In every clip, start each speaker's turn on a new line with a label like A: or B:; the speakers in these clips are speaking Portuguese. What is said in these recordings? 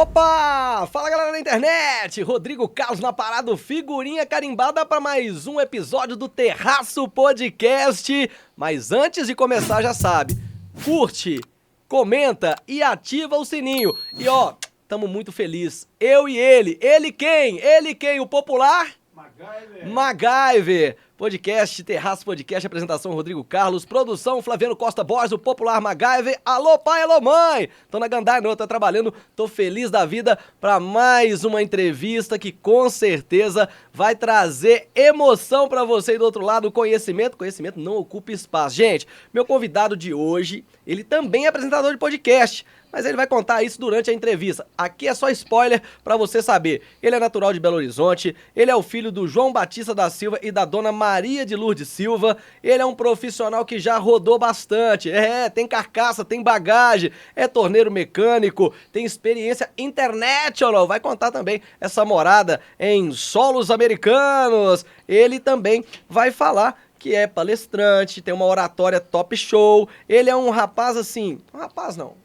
A: Opa! Fala galera da internet! Rodrigo Carlos na parada, figurinha carimbada para mais um episódio do Terraço Podcast. Mas antes de começar, já sabe, curte, comenta e ativa o sininho. E ó, tamo muito feliz. Eu e ele. Ele quem? Ele quem? O popular? MacGyver. Podcast, Terraço Podcast, apresentação Rodrigo Carlos, produção Flaviano Costa Borges, o popular MacGyver. Alô pai, alô mãe! Tô na Gandaia, tô trabalhando, tô feliz da vida pra mais uma entrevista que com certeza vai trazer emoção pra você aí do outro lado, conhecimento não ocupa espaço. Gente, meu convidado de hoje, ele também é apresentador de podcast, mas ele vai contar isso durante a entrevista. Aqui é só spoiler pra você saber. Ele é natural de Belo Horizonte, ele é o filho do João Batista da Silva e da dona Maria de Lourdes Silva. Ele é um profissional que já rodou bastante. Tem carcaça, tem bagagem, é torneiro mecânico, tem experiência international. Vai contar também essa morada em solos americanos. Ele também vai falar que é palestrante, tem uma oratória top show. Ele é um rapaz assim,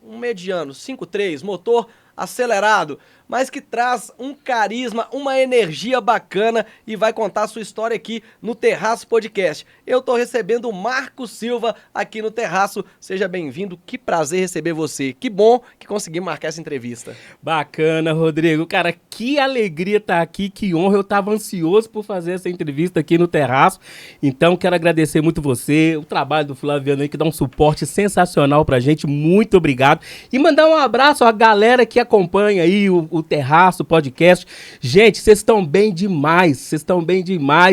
A: um mediano, 5'3", motor acelerado, mas que traz um carisma, uma energia bacana e vai contar a sua história aqui no Terraço Podcast. Eu tô recebendo o Marco Silva aqui no Terraço. Seja bem-vindo, que prazer receber você. Que bom que consegui marcar essa entrevista.
B: Bacana, Rodrigo. Cara, que alegria estar aqui, que honra. Eu tava ansioso por fazer essa entrevista aqui no Terraço. Então, quero agradecer muito você, o trabalho do Flaviano aí, que dá um suporte sensacional pra gente. Muito obrigado. E mandar um abraço à galera que acompanha aí o Terraço Podcast. Gente, vocês estão bem demais.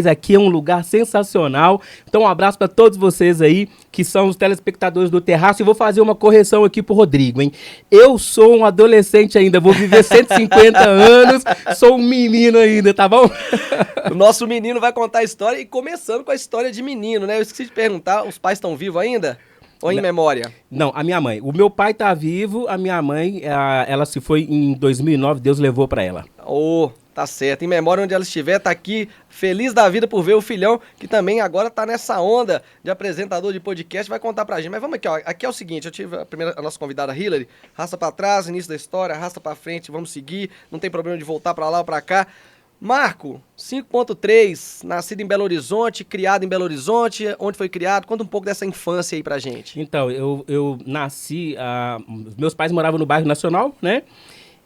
B: Aqui é um lugar sensacional. Então, um abraço para todos vocês aí, que são os telespectadores do Terraço. E vou fazer uma correção aqui pro Rodrigo, hein? Eu sou um adolescente ainda, vou viver 150 anos, sou um menino ainda, tá bom?
A: O nosso menino vai contar a história, e começando com a história de menino, né? Eu esqueci de perguntar, os pais estão vivos ainda? Ou em memória?
B: Não, a minha mãe. O meu pai tá vivo, a minha mãe, ela se foi em 2009, Deus levou pra ela.
A: Tá certo. Em memória, onde ela estiver, tá aqui, feliz da vida por ver o filhão, que também agora tá nessa onda de apresentador de podcast, vai contar pra gente. Mas vamos aqui, ó. Aqui é o seguinte, eu tive a nossa convidada, Hillary, arrasta pra trás, início da história, arrasta pra frente, vamos seguir, não tem problema de voltar pra lá ou pra cá. Marco, 5.3, nascido em Belo Horizonte, criado em Belo Horizonte, onde foi criado? Conta um pouco dessa infância aí pra gente.
B: Então, eu nasci, meus pais moravam no bairro Nacional, né?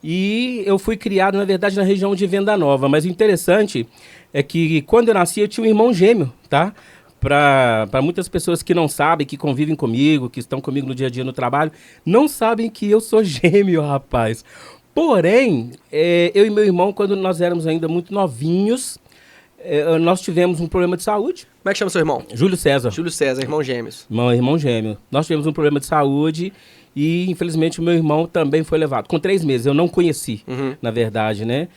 B: E eu fui criado, na verdade, na região de Venda Nova. Mas o interessante é que quando eu nasci, eu tinha um irmão gêmeo, tá? Para muitas pessoas que não sabem, que convivem comigo, que estão comigo no dia a dia no trabalho, não sabem que eu sou gêmeo, rapaz. Porém, eu e meu irmão, quando nós éramos ainda muito novinhos, nós tivemos um problema de saúde.
A: Como é que chama seu irmão?
B: Júlio César.
A: Júlio César, irmão gêmeos.
B: Irmão gêmeo. Nós tivemos um problema de saúde e, infelizmente, o meu irmão também foi levado. Com 3 meses, eu não conheci, na verdade, né?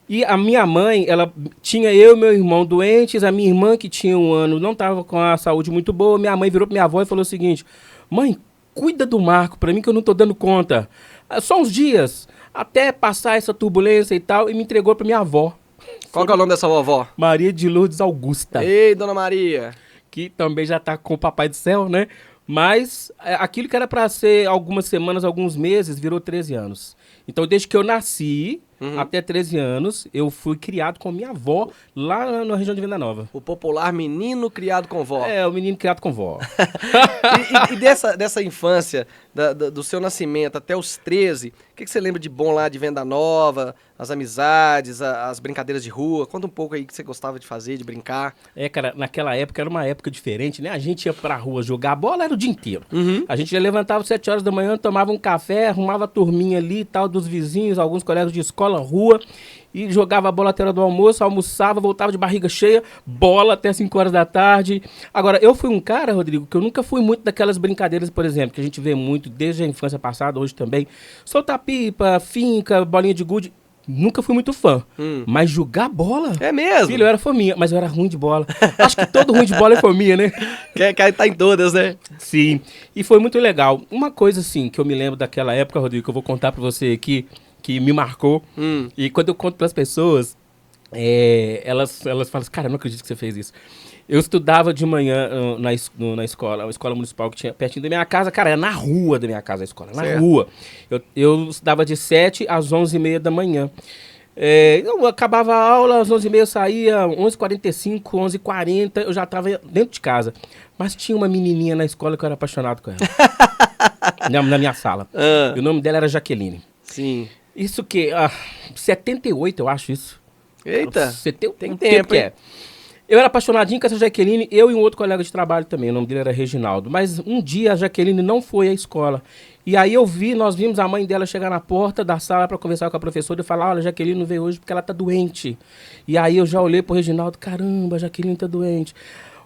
B: E a minha mãe, ela tinha eu e meu irmão doentes, a minha irmã, que tinha 1 ano, não estava com a saúde muito boa. Minha mãe virou para minha avó e falou o seguinte: mãe, cuida do Marco para mim que eu não tô dando conta. Só uns dias, até passar essa turbulência e tal, e me entregou para minha avó.
A: Qual que é o nome dessa vovó?
B: Maria de Lourdes Augusta.
A: Ei, dona Maria.
B: Que também já tá com o Papai do Céu, né? Mas aquilo que era para ser algumas semanas, alguns meses, virou 13 anos. Então, desde que eu nasci, até 13 anos, eu fui criado com minha avó lá na região de Venda Nova.
A: O popular menino criado com vó.
B: O menino criado com vó.
A: e dessa infância, do seu nascimento até os 13, o que você lembra de bom lá de Venda Nova, as amizades, as brincadeiras de rua? Conta um pouco aí que você gostava de fazer, de brincar.
B: Cara, naquela época era uma época diferente, né? A gente ia pra rua jogar bola, era o dia inteiro. A gente já levantava às 7 horas da manhã, tomava um café, arrumava a turminha ali e tal, dos vizinhos, alguns colegas de escola, rua, e jogava a bola até a hora do almoço, almoçava, voltava de barriga cheia, bola até 5 horas da tarde. Agora, eu fui um cara, Rodrigo, que eu nunca fui muito daquelas brincadeiras, por exemplo, que a gente vê muito desde a infância passada, hoje também. Soltar pipa, finca, bolinha de gude. Nunca fui muito fã, mas jogar bola...
A: É mesmo?
B: Filho, eu era fominha, mas eu era ruim de bola. Acho que todo ruim de bola é fominha, né?
A: Quer tá em todas, né?
B: Sim, e foi muito legal. Uma coisa, assim, que eu me lembro daquela época, Rodrigo, que eu vou contar pra você aqui, que me marcou, e quando eu conto pras pessoas, elas falam assim, cara, eu não acredito que você fez isso. Eu estudava de manhã na escola, uma escola municipal que tinha pertinho da minha casa. Cara, era na rua da minha casa a escola, na
A: Certo.
B: rua. Eu estudava de 7 às 11h30 da manhã. Eu acabava a aula, às 11h30 eu saía, 11h45, 11h40, eu já estava dentro de casa. Mas tinha uma menininha na escola que eu era apaixonado com ela. na minha sala. E o nome dela era Jaqueline.
A: Sim.
B: Isso que, 78 eu acho isso.
A: Eita,
B: Você tem
A: tem tempo, hein?
B: Eu era apaixonadinho com essa Jaqueline, eu e um outro colega de trabalho também, o nome dele era Reginaldo. Mas um dia a Jaqueline não foi à escola. E aí nós vimos a mãe dela chegar na porta da sala para conversar com a professora e falar, olha, a Jaqueline não veio hoje porque ela tá doente. E aí eu já olhei pro Reginaldo, caramba, a Jaqueline tá doente.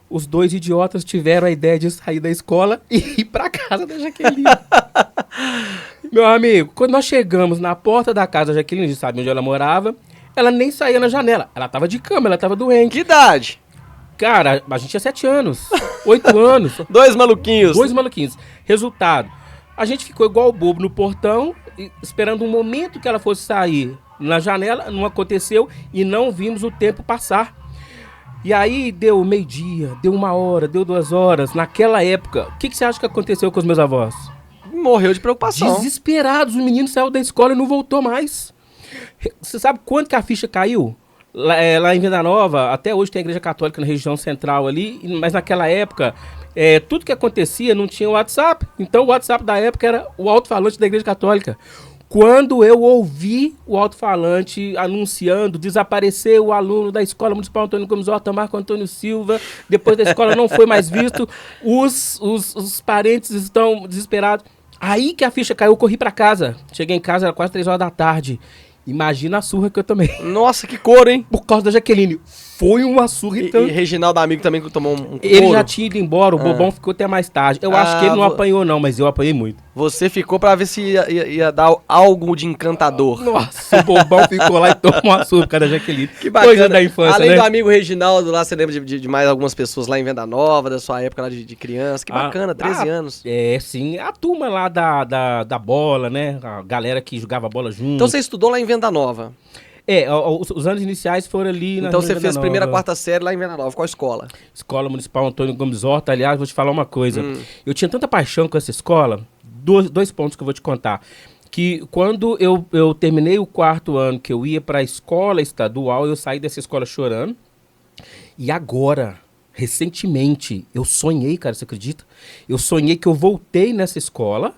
B: Os dois idiotas tiveram a ideia de sair da escola e ir pra casa da Jaqueline. Meu amigo, quando nós chegamos na porta da casa da Jaqueline, a gente sabe onde ela morava, ela nem saía na janela. Ela tava de cama, ela tava doente.
A: que idade?
B: Cara, a gente tinha 7 anos, 8 anos.
A: Dois maluquinhos.
B: Dois maluquinhos. Resultado, a gente ficou igual o bobo no portão, esperando um momento que ela fosse sair na janela, não aconteceu e não vimos o tempo passar. E aí deu meio-dia, deu 1 hora, deu 2 horas. Naquela época, o que você acha que aconteceu com os meus avós?
A: Morreu de preocupação.
B: Desesperados, o menino saiu da escola e não voltou mais. Você sabe quanto que a ficha caiu? Lá em Venda Nova, até hoje tem a igreja católica na região central ali, mas naquela época, tudo que acontecia não tinha WhatsApp. Então o WhatsApp da época era o alto-falante da igreja católica. Quando eu ouvi o alto-falante anunciando, desapareceu o aluno da Escola Municipal Antônio Gomes Horta, Marco Antônio Silva, depois da escola não foi mais visto, os parentes estão desesperados. Aí que a ficha caiu, eu corri pra casa. Cheguei em casa, era quase 3 horas da tarde. Imagina a surra que eu tomei.
A: Nossa, que couro, hein?
B: Por causa da Jaqueline. Foi uma surra
A: E
B: então.
A: Reginaldo amigo também que tomou um couro.
B: Ele já tinha ido embora, o bobão ficou até mais tarde. Eu acho que ele não apanhou não, mas eu apanhei muito.
A: Você ficou pra ver se ia dar algo de encantador.
B: Nossa, o bobão ficou lá e tomou uma surra por causa da Jaqueline.
A: Que bacana.
B: Coisa da infância,
A: Além
B: né?
A: do amigo Reginaldo lá, você lembra de mais algumas pessoas lá em Venda Nova, da sua época lá de criança. Que bacana, 13 anos.
B: Sim. A turma lá da bola, né? A galera que jogava bola junto.
A: Então você estudou lá em Venda Nova.
B: Os anos iniciais foram ali na
A: Então você
B: Venda
A: fez
B: Nova.
A: primeira, quarta série lá em Venda Nova. Qual escola?
B: Escola Municipal Antônio Gomes Horta. Aliás, vou te falar uma coisa. Eu tinha tanta paixão com essa escola, dois pontos que eu vou te contar. Que quando eu terminei o 4º ano, que eu ia para a escola estadual, eu saí dessa escola chorando. E agora, recentemente, eu sonhei, cara, você acredita? Eu sonhei que eu voltei nessa escola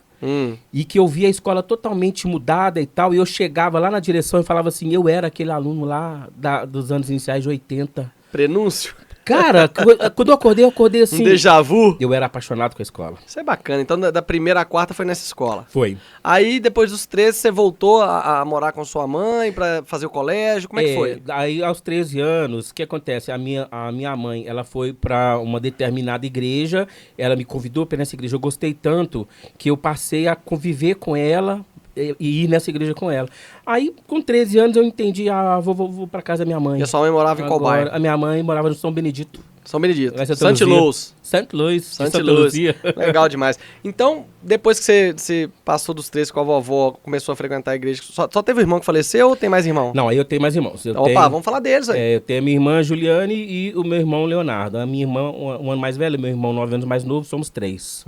B: e que eu via a escola totalmente mudada e tal. E eu chegava lá na direção e falava assim, eu era aquele aluno lá dos anos iniciais de 80.
A: Prenúncio?
B: Cara, quando eu acordei assim...
A: Um déjà vu?
B: Eu era apaixonado com a escola.
A: Isso é bacana. Então da primeira à quarta foi nessa escola.
B: Foi.
A: Aí depois dos 13 você voltou a morar com sua mãe pra fazer o colégio? Como é que foi?
B: Aí aos 13 anos, o que acontece? A minha mãe, ela foi pra uma determinada igreja, ela me convidou pra ir nessa igreja. Eu gostei tanto que eu passei a conviver com ela e ir nessa igreja com ela. Aí, com 13 anos, eu entendi, vou pra casa da minha mãe.
A: E a sua mãe morava em qual bairro?
B: A minha mãe morava no São Benedito.
A: São Benedito.
B: Lá em Santa
A: Santa
B: Luzia.
A: Luz.
B: Santa Luz.
A: Santa Luz. Legal demais. Então, depois que você passou dos 13 com a vovó, começou a frequentar a igreja, só teve o irmão que faleceu ou tem mais irmão?
B: Não, aí eu tenho mais irmãos.
A: Vamos falar deles aí.
B: Eu tenho a minha irmã Juliane e o meu irmão Leonardo. A minha irmã, um ano mais velha, meu irmão 9 anos mais novo, somos 3.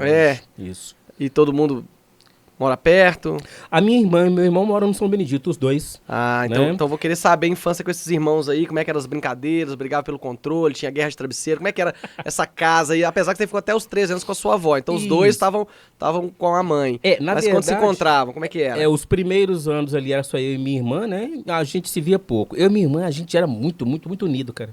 B: Isso.
A: E todo mundo mora perto?
B: A minha irmã e meu irmão moram no São Benedito, os dois.
A: Então vou querer saber a infância com esses irmãos aí, como é que eram as brincadeiras, brigava pelo controle, tinha guerra de travesseiro, como é que era essa casa aí, apesar que você ficou até os 13 anos com a sua avó, então os dois estavam com a mãe. Mas quando se encontravam, como é que era?
B: Os primeiros anos ali era só eu e minha irmã, né? A gente se via pouco. Eu e minha irmã, a gente era muito, muito, muito unido, cara.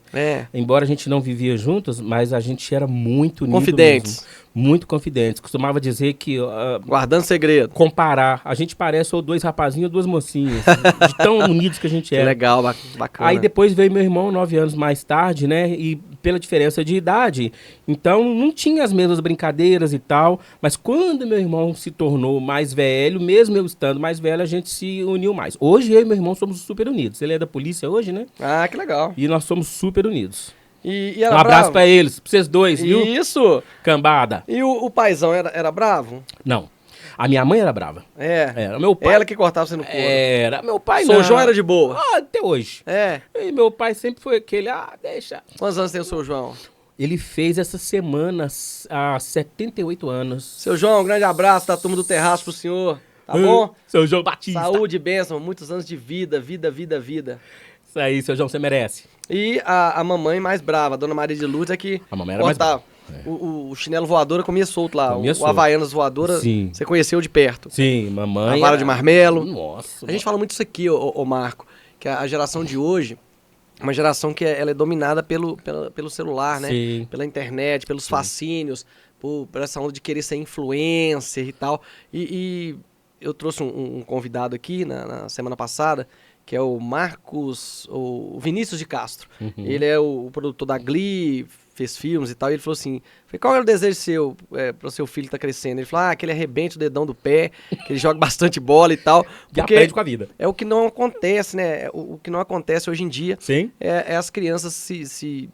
B: Embora a gente não vivia juntos, mas a gente era muito unido.
A: Confidentes.
B: Mesmo. Muito confidentes. Costumava dizer que...
A: guardando segredo.
B: Comparar. A gente parece ou 2 rapazinhos ou 2 mocinhas. De tão unidos que a gente era.
A: Que legal, bacana.
B: Aí depois veio meu irmão 9 anos mais tarde, né? E pela diferença de idade, então não tinha as mesmas brincadeiras e tal. Mas quando meu irmão se tornou mais velho, mesmo eu estando mais velho, a gente se uniu mais. Hoje eu e meu irmão somos super unidos. Ele é da polícia hoje, né?
A: Que legal.
B: E nós somos super unidos.
A: E era
B: um abraço
A: bravo?
B: pra eles, pra vocês dois, viu?
A: Isso!
B: Cambada.
A: E o paizão era bravo?
B: Não. A minha mãe era brava.
A: Era
B: meu pai.
A: Ela que cortava você no couro.
B: Era. Meu pai
A: Seu
B: não.
A: João era de boa?
B: Até hoje. E meu pai sempre foi aquele, deixa.
A: Quantos anos tem o seu João?
B: Ele fez essa semana há 78 anos.
A: Seu João, um grande abraço da turma do Terraço pro senhor. Tá bom?
B: Seu João Batista.
A: Saúde e bênção, muitos anos de vida, vida.
B: Isso aí, seu João, você merece.
A: E a mamãe mais brava, a dona Maria de Lourdes, é que
B: A mamãe era mais brava.
A: O chinelo voadora comia solto lá.
B: Comia
A: o
B: solto.
A: Havaianas voadora,
B: Sim.
A: você conheceu de perto.
B: Sim, mamãe.
A: A vara de marmelo.
B: Nossa.
A: A gente fala muito isso aqui, ô Marco, que a geração de hoje é uma geração que ela é dominada pelo celular, né?
B: Sim.
A: Pela internet, pelos fascínios, por essa onda de querer ser influencer e tal. E eu trouxe um convidado aqui na semana passada, que é o Marcos, o Vinícius de Castro. Ele é o produtor da Glee, fez filmes e tal, e ele falou assim, qual era o desejo seu para o seu filho estar crescendo? Ele falou, que ele arrebente o dedão do pé, que ele jogue bastante bola e tal.
B: E aprende com a vida.
A: É o que não acontece, né? O que não acontece hoje em dia.
B: Sim.
A: É as crianças se...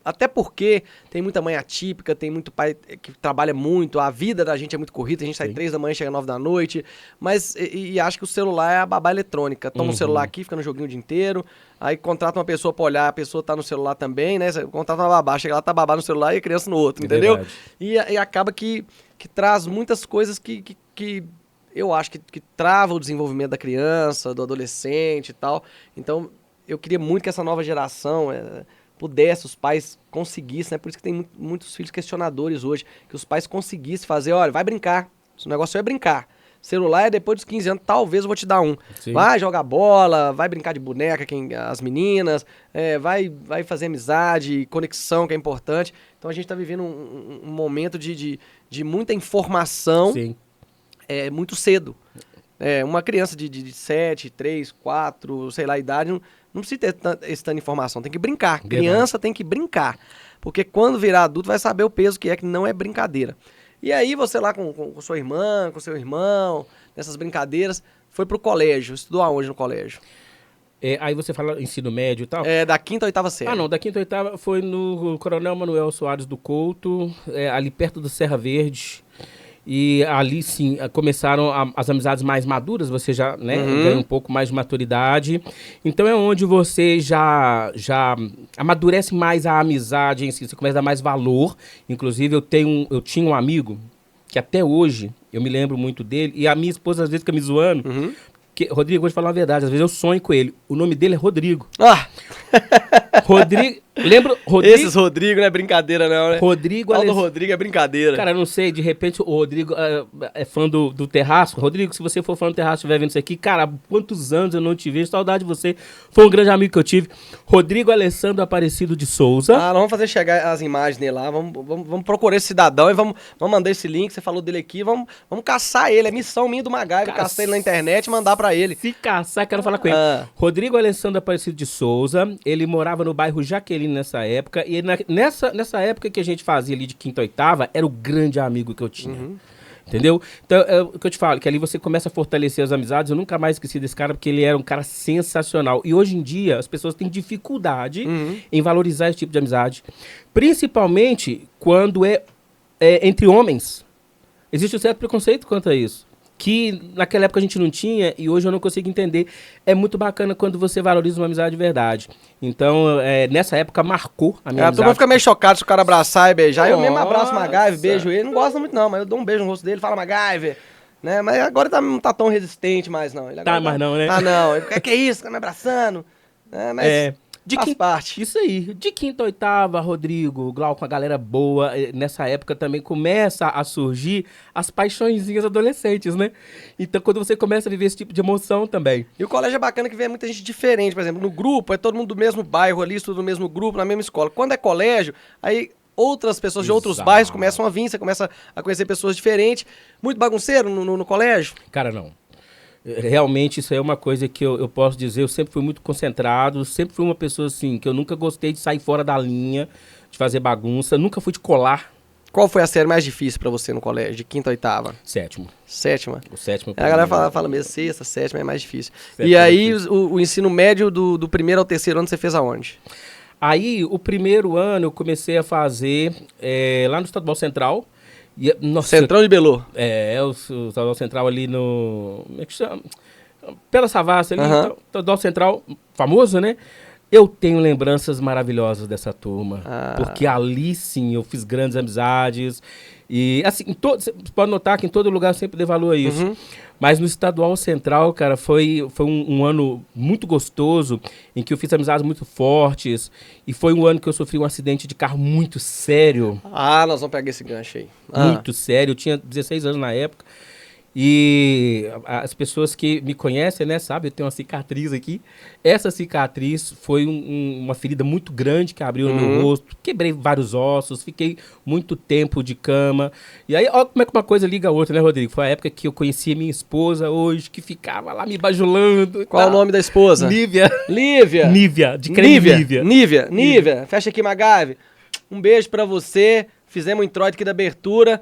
A: Até porque tem muita mãe atípica, tem muito pai que trabalha muito, a vida da gente é muito corrida, a gente sai 3 da manhã, chega 9 da noite, mas e acha que o celular é a babá eletrônica. Toma o celular aqui, fica no joguinho o dia inteiro, aí contrata uma pessoa pra olhar, a pessoa tá no celular também, né? Você contrata uma babá, chega lá, tá babá no celular e a criança no outro, entendeu? E acaba que traz muitas coisas que eu acho que trava o desenvolvimento da criança, do adolescente e tal. Então, eu queria muito que essa nova geração... pudesse, os pais conseguissem, né? Por isso que tem muitos filhos questionadores hoje, que os pais conseguissem fazer, olha, vai brincar, o negócio é brincar. Celular é depois dos 15 anos, talvez eu vou te dar um. Sim. Vai jogar bola, vai brincar de boneca, as meninas, vai fazer amizade, conexão, que é importante. Então a gente tá vivendo um momento de muita informação.
B: Sim.
A: Muito cedo. Uma criança de 7, 3, 4, sei lá, idade, não precisa ter esse tanto de informação, tem que brincar.
B: Verdade.
A: Criança tem que brincar, porque quando virar adulto vai saber o peso que não é brincadeira. E aí você lá com sua irmã, com seu irmão, nessas brincadeiras, foi pro colégio, estudou aonde no colégio?
B: Aí você fala ensino médio e tal?
A: Da 5ª à 8ª série.
B: Ah, não, da 5ª à 8ª foi no Coronel Manuel Soares do Couto, ali perto do Serra Verde. E ali, sim, começaram as amizades mais maduras, você já ganha um pouco mais de maturidade. Então é onde você já amadurece mais a amizade em si, você começa a dar mais valor. Inclusive, eu tinha um amigo que até hoje, eu me lembro muito dele, e a minha esposa às vezes fica me zoando. Rodrigo, vou te falar a verdade, às vezes eu sonho com ele. O nome dele é Rodrigo. Rodrigo... Lembra?
A: Esses Rodrigo não é brincadeira não, né?
B: Rodrigo...
A: O Rodrigo é brincadeira.
B: Cara, eu não sei, de repente o Rodrigo é fã do Terraço. Rodrigo, se você for fã do Terraço e estiver vendo isso aqui, cara, quantos anos eu não te vejo, saudade de você. Foi um grande amigo que eu tive. Rodrigo Alessandro Aparecido de Souza.
A: Vamos fazer chegar as imagens dele lá, vamos procurar esse cidadão e vamos mandar esse link, você falou dele aqui, vamos caçar ele, é missão minha do MacGyver, caçar ele na internet e mandar pra ele.
B: Se caçar, quero falar com ele. Rodrigo Alessandro Aparecido de Souza, ele morava no bairro Jaqueline nessa época, e nessa época que a gente fazia ali de 5ª a 8ª, era o grande amigo que eu tinha. Entendeu? Então, é o que eu te falo, que ali você começa a fortalecer as amizades. Eu nunca mais esqueci desse cara, porque ele era um cara sensacional. E hoje em dia, as pessoas têm dificuldade em valorizar esse tipo de amizade. Principalmente quando é entre homens. Existe um certo preconceito quanto a isso, que naquela época a gente não tinha e hoje eu não consigo entender. É muito bacana quando você valoriza uma amizade de verdade. Então, nessa época marcou a minha amizade.
A: A turma fica meio chocada se o cara abraçar e beijar. Eu mesmo abraço o MacGyver, beijo ele. Não gosta muito não, mas eu dou um beijo no rosto dele, fala MacGyver. Né? Mas agora não tá tão resistente mais não.
B: Mais não, né?
A: Não. Que é isso? Tá me abraçando? Mas faz parte.
B: Isso aí. De 5ª a 8ª, Rodrigo, Glauco, a galera boa. Nessa época também começa a surgir as paixõezinhas adolescentes, né? Então, quando você começa a viver esse tipo de emoção também.
A: E o colégio é bacana que vem muita gente diferente. Por exemplo, no grupo, é todo mundo do mesmo bairro ali, estuda no mesmo grupo, na mesma escola. Quando é colégio, aí outras pessoas de outros bairros começam a vir, você começa a conhecer pessoas diferentes. Muito bagunceiro no colégio?
B: Cara, não. Realmente isso aí é uma coisa que eu posso dizer, eu sempre fui muito concentrado, sempre fui uma pessoa assim, que eu nunca gostei de sair fora da linha, de fazer bagunça, nunca fui de colar.
A: Qual foi a série mais difícil pra você no colégio, de 5ª a 8ª?
B: 7ª.
A: 7ª?
B: O 7º.
A: A galera fala mesmo, 6ª, 7ª é mais difícil. E aí o ensino médio do 1º ao 3º ano você fez aonde?
B: Aí o 1º ano eu comecei a fazer lá no Estadual Central.
A: Centrão de Belo.
B: O Estadual Central ali no... Como é que chama? Pela Savassi ali, Estadual Central, famoso, né? Eu tenho lembranças maravilhosas dessa turma,
A: Ah.
B: porque ali sim eu fiz grandes amizades e assim, você pode notar que em todo lugar eu sempre dei valor a isso.
A: Uhum.
B: Mas no Estadual Central, cara, foi um ano muito gostoso, em que eu fiz amizades muito fortes, e foi um ano que eu sofri um acidente de carro muito sério,
A: Ah, nós vamos pegar esse gancho aí.
B: muito sério. Eu tinha 16 anos na época. E as pessoas que me conhecem, né, sabem, eu tenho uma cicatriz aqui. Essa cicatriz foi uma ferida muito grande que abriu no meu rosto. Quebrei vários ossos, fiquei muito tempo de cama. E aí, olha como é que uma coisa liga a outra, né, Rodrigo? Foi a época que eu conheci a minha esposa hoje, que ficava lá me bajulando. E
A: Qual é o
B: tal.
A: nome da esposa?
B: Lívia.
A: Lívia.
B: Nívia, de creme Nívia.
A: Nívia. Fecha aqui, Magave. Um beijo pra você. Fizemos um introito aqui da abertura.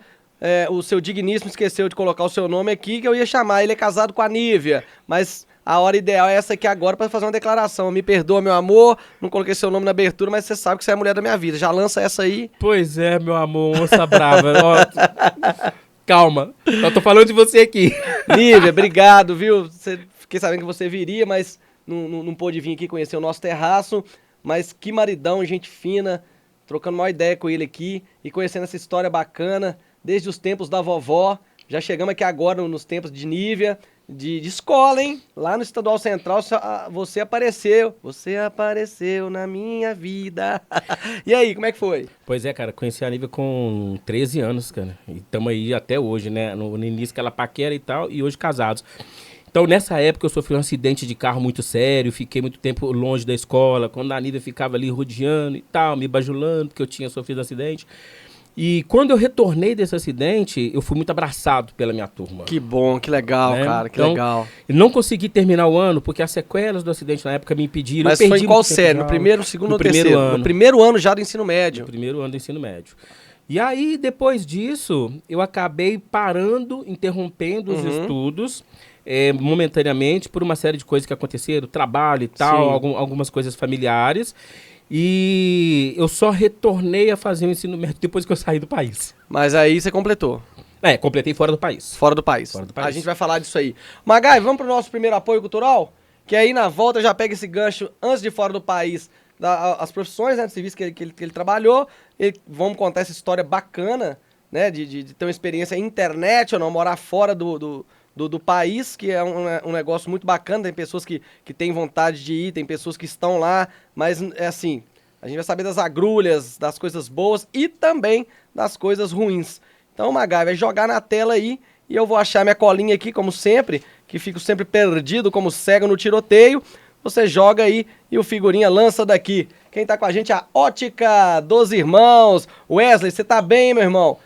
A: O seu digníssimo esqueceu de colocar o seu nome aqui, que eu ia chamar. Ele é casado com a Nívia, mas a hora ideal é essa aqui agora pra fazer uma declaração. Me perdoa, meu amor, não coloquei seu nome na abertura, mas você sabe que você é a mulher da minha vida. Já lança essa aí.
B: Pois é, meu amor, moça brava. Ó, calma, eu tô falando de você aqui.
A: Nívia, obrigado, viu? Fiquei sabendo que você viria, mas não pôde vir aqui conhecer o nosso terraço. Mas que maridão, gente fina, trocando uma ideia com ele aqui e conhecendo essa história bacana. Desde os tempos da vovó, já chegamos aqui agora nos tempos de Nívia, de escola, hein? Lá no Estadual Central você apareceu na minha vida. E aí, como é que foi?
B: Pois é, cara, conheci a Nívia com 13 anos, cara, e estamos aí até hoje, né, no início que ela paquera e tal, e hoje casados. Então, nessa época, eu sofri um acidente de carro muito sério, fiquei muito tempo longe da escola, quando a Nívia ficava ali rodeando e tal, me bajulando, porque eu tinha sofrido um acidente. E quando eu retornei desse acidente, eu fui muito abraçado pela minha turma.
A: Que bom, que legal,
B: né?
A: cara, que
B: Então,
A: legal.
B: Eu não consegui terminar o ano porque as sequelas do acidente na época me impediram.
A: Mas
B: eu
A: foi
B: perdi
A: em qual
B: muito tempo
A: série?
B: de
A: No
B: aula.
A: primeiro, no segundo
B: No
A: ou
B: primeiro
A: terceiro?
B: ano.
A: No primeiro ano já do ensino médio.
B: No primeiro ano do ensino médio. E aí, depois disso, eu acabei parando, interrompendo os estudos, momentaneamente, por uma série de coisas que aconteceram, trabalho e tal, algumas coisas familiares. E eu só retornei a fazer o ensino médio depois que eu saí do país.
A: Mas aí você completou.
B: Completei fora do país.
A: Fora do país.
B: Fora do país.
A: A gente vai falar disso aí. Magai, vamos pro nosso primeiro apoio cultural? Que aí na volta já pega esse gancho antes de fora do país, as profissões, né, do serviço que ele trabalhou. Vamos contar essa história bacana, né, de ter uma experiência em internet ou não, morar fora do país, que é um negócio muito bacana. Tem pessoas que têm vontade de ir, tem pessoas que estão lá, mas é assim, a gente vai saber das agrulhas, das coisas boas e também das coisas ruins. Então o Magai vai jogar na tela aí e eu vou achar minha colinha aqui, como sempre, que fico sempre perdido como cego no tiroteio. Você joga aí e o figurinha lança daqui. Quem tá com a gente é a Ótica dos Irmãos. Wesley, você tá bem, meu irmão?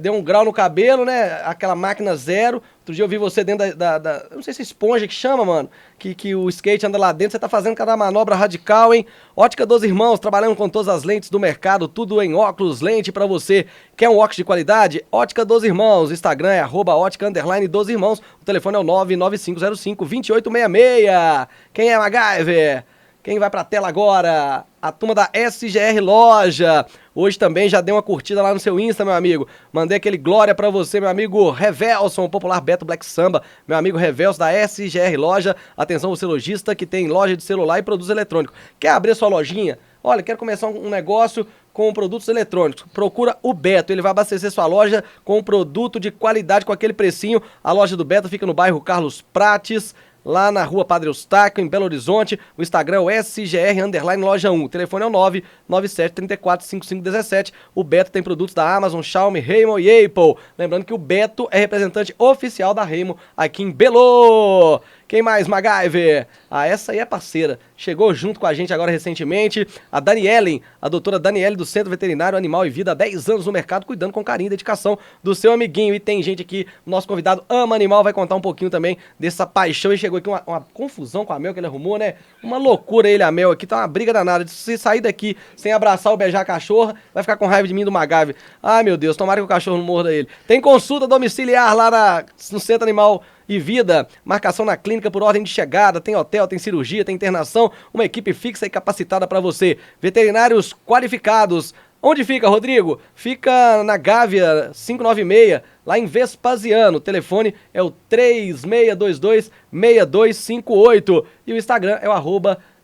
A: Deu um grau no cabelo, né? Aquela máquina zero. Outro dia eu vi você dentro da eu não sei se é esponja que chama, mano. Que o skate anda lá dentro. Você tá fazendo cada manobra radical, hein? Ótica dos Irmãos, trabalhando com todas as lentes do mercado. Tudo em óculos, lente pra você. Quer um óculos de qualidade? Ótica dos Irmãos. Instagram é @ótica_dos Irmãos. O telefone é o 99505-2866. Quem é MacGyver? Quem vai pra tela agora? A turma da SGR Loja. Hoje também já deu uma curtida lá no seu Insta, meu amigo. Mandei aquele glória pra você, meu amigo Revelson, o popular Beto Black Samba. Meu amigo Revelson da SGR Loja. Atenção, você lojista que tem loja de celular e produtos eletrônicos. Quer abrir sua lojinha? Olha, quero começar um negócio com produtos eletrônicos. Procura o Beto, ele vai abastecer sua loja com um produto de qualidade, com aquele precinho. A loja do Beto fica no bairro Carlos Prates, lá na rua Padre Eustáquio, em Belo Horizonte. O Instagram é o SGR_Loja 1. O telefone é o 997345517. O Beto tem produtos da Amazon, Xiaomi, Raymond e Apple. Lembrando que o Beto é representante oficial da Raymond aqui em Belo. Quem mais, MacGyver? Essa aí é parceira. Chegou junto com a gente agora recentemente a Danielen, a doutora Daniele do Centro Veterinário Animal e Vida, há 10 anos no mercado, cuidando com carinho e dedicação do seu amiguinho. E tem gente aqui, nosso convidado ama animal, vai contar um pouquinho também dessa paixão. E chegou aqui uma confusão com a Mel que ele arrumou, né? Uma loucura ele, a Mel aqui, tá uma briga danada. Se sair daqui sem abraçar ou beijar a cachorra, vai ficar com raiva de mim do MacGyver. Ai, meu Deus, tomara que o cachorro não morda ele. Tem consulta domiciliar lá no Centro Animal e Vida, marcação na clínica por ordem de chegada, tem hotel, tem cirurgia, tem internação, uma equipe fixa e capacitada para você. Veterinários qualificados. Onde fica, Rodrigo? Fica na Gávea 596, lá em Vespasiano. O telefone é o 3622-6258 e o Instagram é o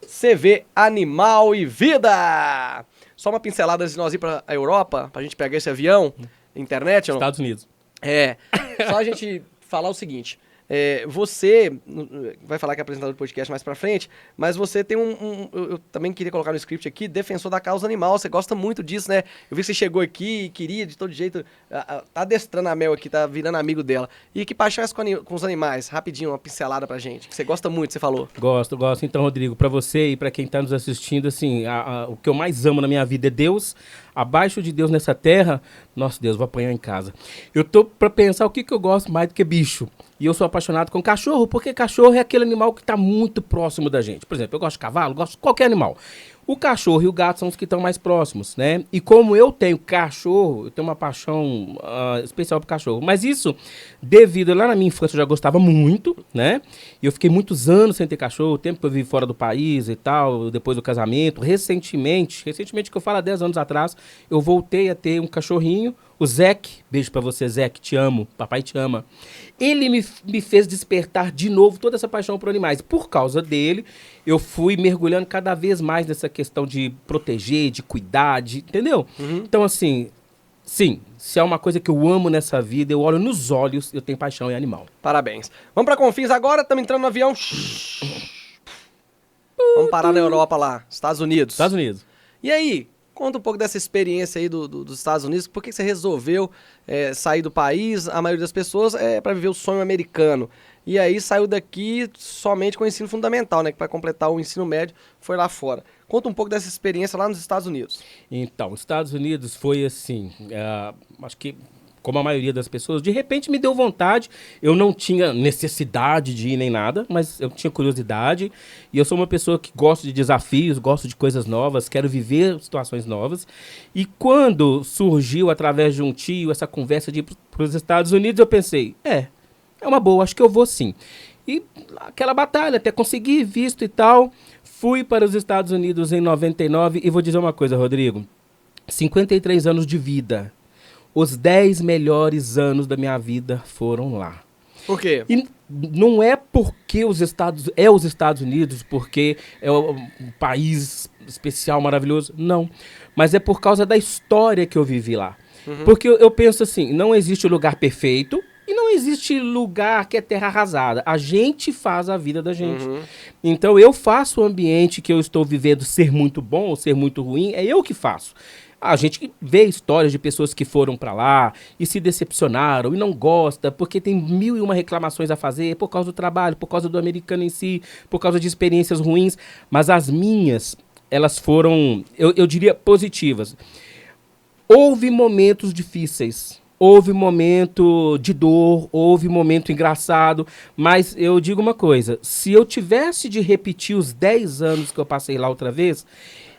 A: CV Animal e Vida. Só uma pincelada antes de nós ir pra Europa, pra gente pegar esse avião, internet ou não?
B: Estados Unidos.
A: Só a gente falar o seguinte. Você vai falar que é apresentador do podcast mais pra frente, mas você tem eu também queria colocar no script aqui, defensor da causa animal, você gosta muito disso, né? Eu vi que você chegou aqui e queria de todo jeito, tá adestrando a Mel aqui, tá virando amigo dela. E que paixão é essa com os animais? Rapidinho, uma pincelada pra gente, que você gosta muito, você falou.
B: Gosto. Então, Rodrigo, pra você e pra quem tá nos assistindo, assim, o que eu mais amo na minha vida é Deus. Abaixo de Deus nessa terra, nossa Deus, vou apanhar em casa. Eu tô pra pensar o que eu gosto mais do que bicho. E eu sou apaixonado com cachorro, porque cachorro é aquele animal que tá muito próximo da gente. Por exemplo, eu gosto de cavalo, gosto de qualquer animal. O cachorro e o gato são os que estão mais próximos, né? E como eu tenho cachorro, eu tenho uma paixão especial por cachorro. Mas isso, devido lá na minha infância, eu já gostava muito, né? E eu fiquei muitos anos sem ter cachorro, o tempo que eu vivi fora do país e tal, depois do casamento. Recentemente que eu falo há 10 anos atrás, eu voltei a ter um cachorrinho, o Zeke. Beijo pra você, Zeke, te amo, papai te ama. Ele me fez despertar de novo toda essa paixão por animais. Por causa dele, eu fui mergulhando cada vez mais nessa questão de proteger, de cuidar, entendeu? Então, assim, sim, se é uma coisa que eu amo nessa vida, eu olho nos olhos, eu tenho paixão em animal.
A: Parabéns. Vamos pra Confins agora, estamos entrando no avião. Vamos parar na Europa lá, Estados Unidos.
B: Estados Unidos.
A: E aí, conta um pouco dessa experiência aí dos Estados Unidos. Por que você resolveu sair do país? A maioria das pessoas é para viver o sonho americano. E aí saiu daqui somente com o ensino fundamental, né? Que para completar o ensino médio foi lá fora. Conta um pouco dessa experiência lá nos Estados Unidos.
B: Então, os Estados Unidos foi assim, acho que como a maioria das pessoas, de repente me deu vontade. Eu não tinha necessidade de ir nem nada, mas eu tinha curiosidade. E eu sou uma pessoa que gosta de desafios, gosto de coisas novas, quero viver situações novas. E quando surgiu, através de um tio, essa conversa de ir para os Estados Unidos, eu pensei, é uma boa, acho que eu vou sim. E aquela batalha, até conseguir visto e tal, fui para os Estados Unidos em 99 e vou dizer uma coisa, Rodrigo, 53 anos de vida. Os 10 melhores anos da minha vida foram lá.
A: Por quê?
B: E não é porque os Estados Unidos, porque é um país especial, maravilhoso, não. Mas é por causa da história que eu vivi lá. Porque eu penso assim, não existe lugar perfeito e não existe lugar que é terra arrasada. A gente faz a vida da gente. Então eu faço o ambiente que eu estou vivendo ser muito bom ou ser muito ruim, é eu que faço. A gente vê histórias de pessoas que foram para lá e se decepcionaram e não gosta porque tem 1001 reclamações a fazer por causa do trabalho, por causa do americano em si, por causa de experiências ruins. Mas as minhas, elas foram, eu diria, positivas. Houve momentos difíceis, houve momento de dor, houve momento engraçado, mas eu digo uma coisa, se eu tivesse de repetir os 10 anos que eu passei lá outra vez,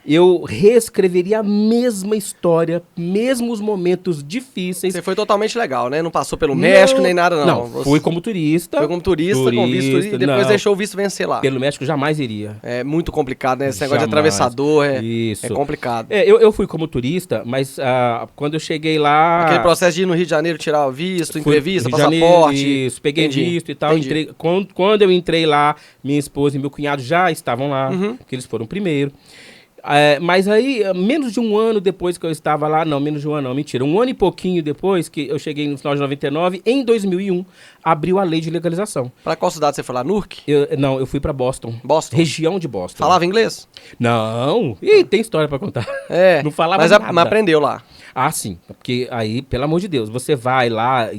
B: eu reescreveria a mesma história, mesmo os momentos difíceis.
A: Você foi totalmente legal, né? Não passou pelo México nem nada, não.
B: Não, fui como turista.
A: Foi como turista, com visto, e depois
B: não.
A: deixou o visto vencer lá.
B: Pelo México jamais iria.
A: É muito complicado, né? Esse negócio de
B: Jamais.
A: atravessador
B: Isso.
A: é complicado.
B: Eu fui como turista, mas quando eu cheguei lá...
A: Aquele processo de ir no Rio de Janeiro tirar o visto,
B: fui
A: entrevista,
B: Rio de Janeiro,
A: passaporte.
B: Isso, peguei
A: Entendi,
B: visto e tal.
A: entendi.
B: Quando eu entrei lá, minha esposa e meu cunhado já estavam lá, porque eles foram primeiro. Mas aí, menos de um ano depois que eu estava lá, não, menos de um ano não, mentira, um ano e pouquinho depois que eu cheguei no final de 99, em 2001, abriu a lei de legalização.
A: Pra qual cidade você foi lá? Newark?
B: Eu fui pra Boston.
A: Boston?
B: Região de Boston.
A: Falava inglês?
B: Não. Ih, tem história pra contar. Não falava
A: mas
B: nada.
A: mas aprendeu lá.
B: Ah, sim. Porque aí, pelo amor de Deus, você vai lá,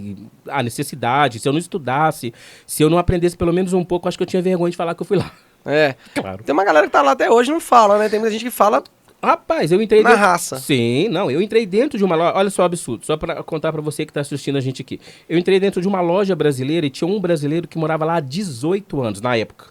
B: a necessidade, se eu não estudasse, se eu não aprendesse pelo menos um pouco, acho que eu tinha vergonha de falar que eu fui lá. Claro.
A: Tem uma galera que tá lá até hoje e não fala, né? Tem muita gente que fala
B: Rapaz, eu entrei
A: na
B: dentro...
A: raça.
B: Sim, não, eu entrei dentro de uma loja, olha só o absurdo, só pra contar pra você que tá assistindo a gente aqui. Eu entrei dentro de uma loja brasileira e tinha um brasileiro que morava lá há 18 anos, na época.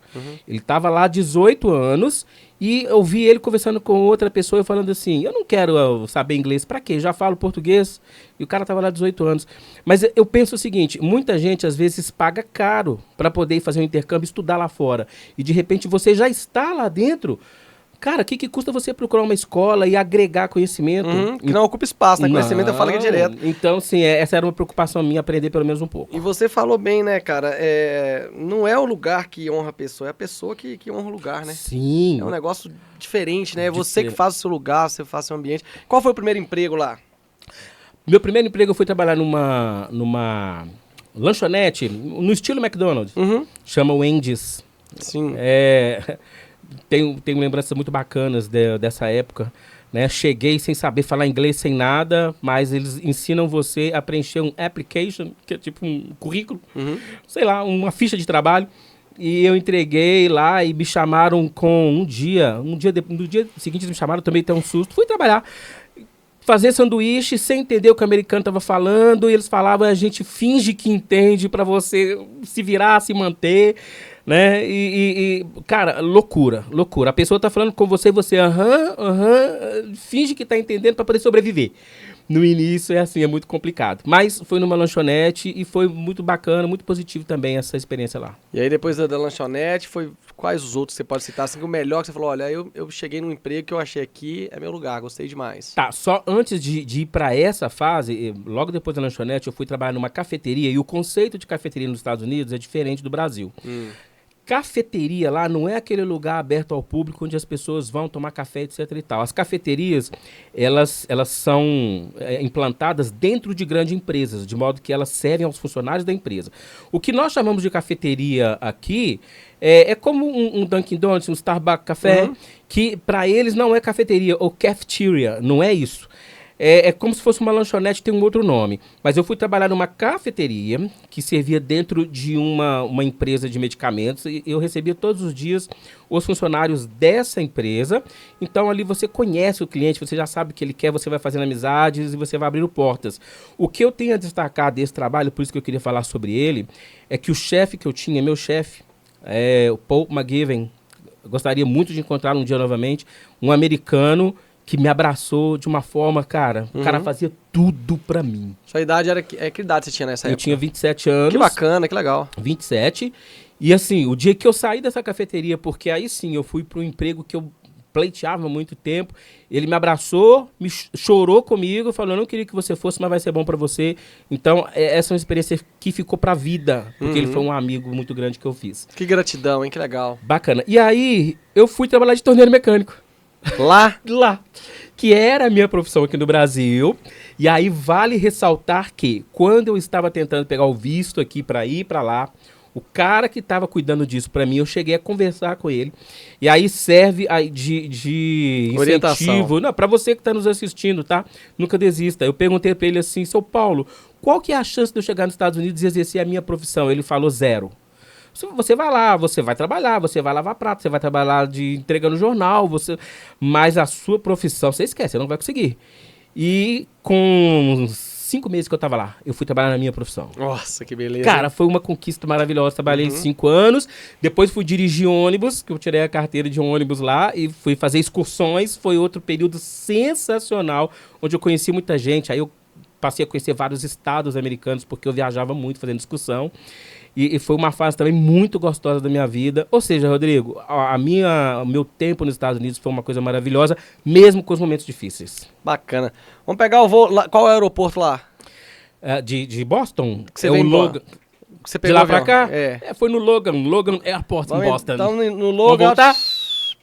B: Ele tava lá há 18 anos e eu vi ele conversando com outra pessoa e falando assim, eu não quero saber inglês, pra quê? Já falo português. E o cara tava lá há 18 anos. Mas eu penso o seguinte, muita gente às vezes paga caro pra poder ir fazer um intercâmbio e estudar lá fora. E de repente você já está lá dentro... Cara, o que custa você procurar uma escola e agregar conhecimento?
A: Que não ocupa espaço, né? Conhecimento eu falo aqui direto.
B: Então, sim, essa era uma preocupação minha, aprender pelo menos um pouco.
A: E você falou bem, né, cara? Não é o lugar que honra a pessoa, é a pessoa que honra o lugar, né?
B: Sim.
A: É um negócio diferente, né? É você que faz o seu lugar, você faz o seu ambiente. Qual foi o primeiro emprego lá?
B: Meu primeiro emprego eu fui trabalhar numa lanchonete, no estilo McDonald's. Chama Wendy's.
A: Sim.
B: Tenho lembranças muito bacanas dessa época, né? Cheguei sem saber falar inglês, sem nada, mas eles ensinam você a preencher um application, que é tipo um currículo, sei lá, uma ficha de trabalho. E eu entreguei lá e me chamaram no dia seguinte eles me chamaram, também tem um susto. Fui trabalhar, fazer sanduíche sem entender o que o americano estava falando, e eles falavam, a gente finge que entende para você se virar, se manter, né? Cara, loucura. A pessoa tá falando com você e você, finge que tá entendendo para poder sobreviver. No início é assim, é muito complicado. Mas foi numa lanchonete e foi muito bacana, muito positivo também essa experiência lá.
A: E aí depois da lanchonete, quais os outros que você pode citar? Assim, o melhor que você falou, olha, eu cheguei num emprego que eu achei aqui, é meu lugar, gostei demais.
B: Tá, só antes de ir para essa fase, logo depois da lanchonete, eu fui trabalhar numa cafeteria, e o conceito de cafeteria nos Estados Unidos é diferente do Brasil. Cafeteria lá não é aquele lugar aberto ao público onde as pessoas vão tomar café, etc e tal. As cafeterias, elas são implantadas dentro de grandes empresas, de modo que elas servem aos funcionários da empresa. O que nós chamamos de cafeteria aqui é como um Dunkin' Donuts, um Starbucks Café, que para eles não é cafeteria ou cafeteria, não é isso. É como se fosse uma lanchonete, tem um outro nome. Mas eu fui trabalhar numa cafeteria que servia dentro de uma empresa de medicamentos. E eu recebia todos os dias os funcionários dessa empresa. Então ali você conhece o cliente, você já sabe o que ele quer, você vai fazendo amizades e você vai abrindo portas. O que eu tenho a destacar desse trabalho, por isso que eu queria falar sobre ele, é que o chefe que eu tinha, meu chefe, o Paul McGivern, eu gostaria muito de encontrá-lo um dia novamente, um americano que me abraçou de uma forma, cara, o cara fazia tudo pra mim.
A: Sua idade era... que idade você tinha nessa época?
B: Eu tinha 27 anos.
A: Que bacana, que legal.
B: 27. E assim, o dia que eu saí dessa cafeteria, porque aí sim eu fui para um emprego que eu pleiteava há muito tempo, ele me abraçou, chorou comigo, falou, eu não queria que você fosse, mas vai ser bom pra você. Então, essa é uma experiência que ficou pra vida, porque ele foi um amigo muito grande que eu fiz.
A: Que gratidão, hein? Que legal.
B: Bacana. E aí, eu fui trabalhar de torneiro mecânico.
A: Lá?
B: Lá. Que era a minha profissão aqui no Brasil. E aí vale ressaltar que, quando eu estava tentando pegar o visto aqui para ir para lá, o cara que estava cuidando disso para mim, eu cheguei a conversar com ele. E aí serve de incentivo. Não, para você que está nos assistindo, tá? Nunca desista. Eu perguntei para ele assim, seu Paulo, qual que é a chance de eu chegar nos Estados Unidos e exercer a minha profissão? Ele falou 0. Você vai lá, você vai trabalhar, você vai lavar prato, você vai trabalhar entregando jornal, mas a sua profissão, você esquece, você não vai conseguir. E com 5 meses que eu tava lá, eu fui trabalhar na minha profissão.
A: Nossa, que beleza.
B: Cara, foi uma conquista maravilhosa. Trabalhei 5 anos, depois fui dirigir ônibus, que eu tirei a carteira de ônibus lá, e fui fazer excursões. Foi outro período sensacional, onde eu conheci muita gente. Aí eu passei a conhecer vários estados americanos, porque eu viajava muito fazendo excursão. E foi uma fase também muito gostosa da minha vida. Ou seja, Rodrigo, o meu tempo nos Estados Unidos foi uma coisa maravilhosa, mesmo com os momentos difíceis.
A: Bacana. Vamos pegar o voo lá. Qual é o aeroporto lá?
B: De Boston?
A: Que você veio
B: o Logan.
A: Você
B: de lá pra cá?
A: É.
B: Foi no Logan Airport em Boston.
A: Então no Logan,
B: vamos voltar?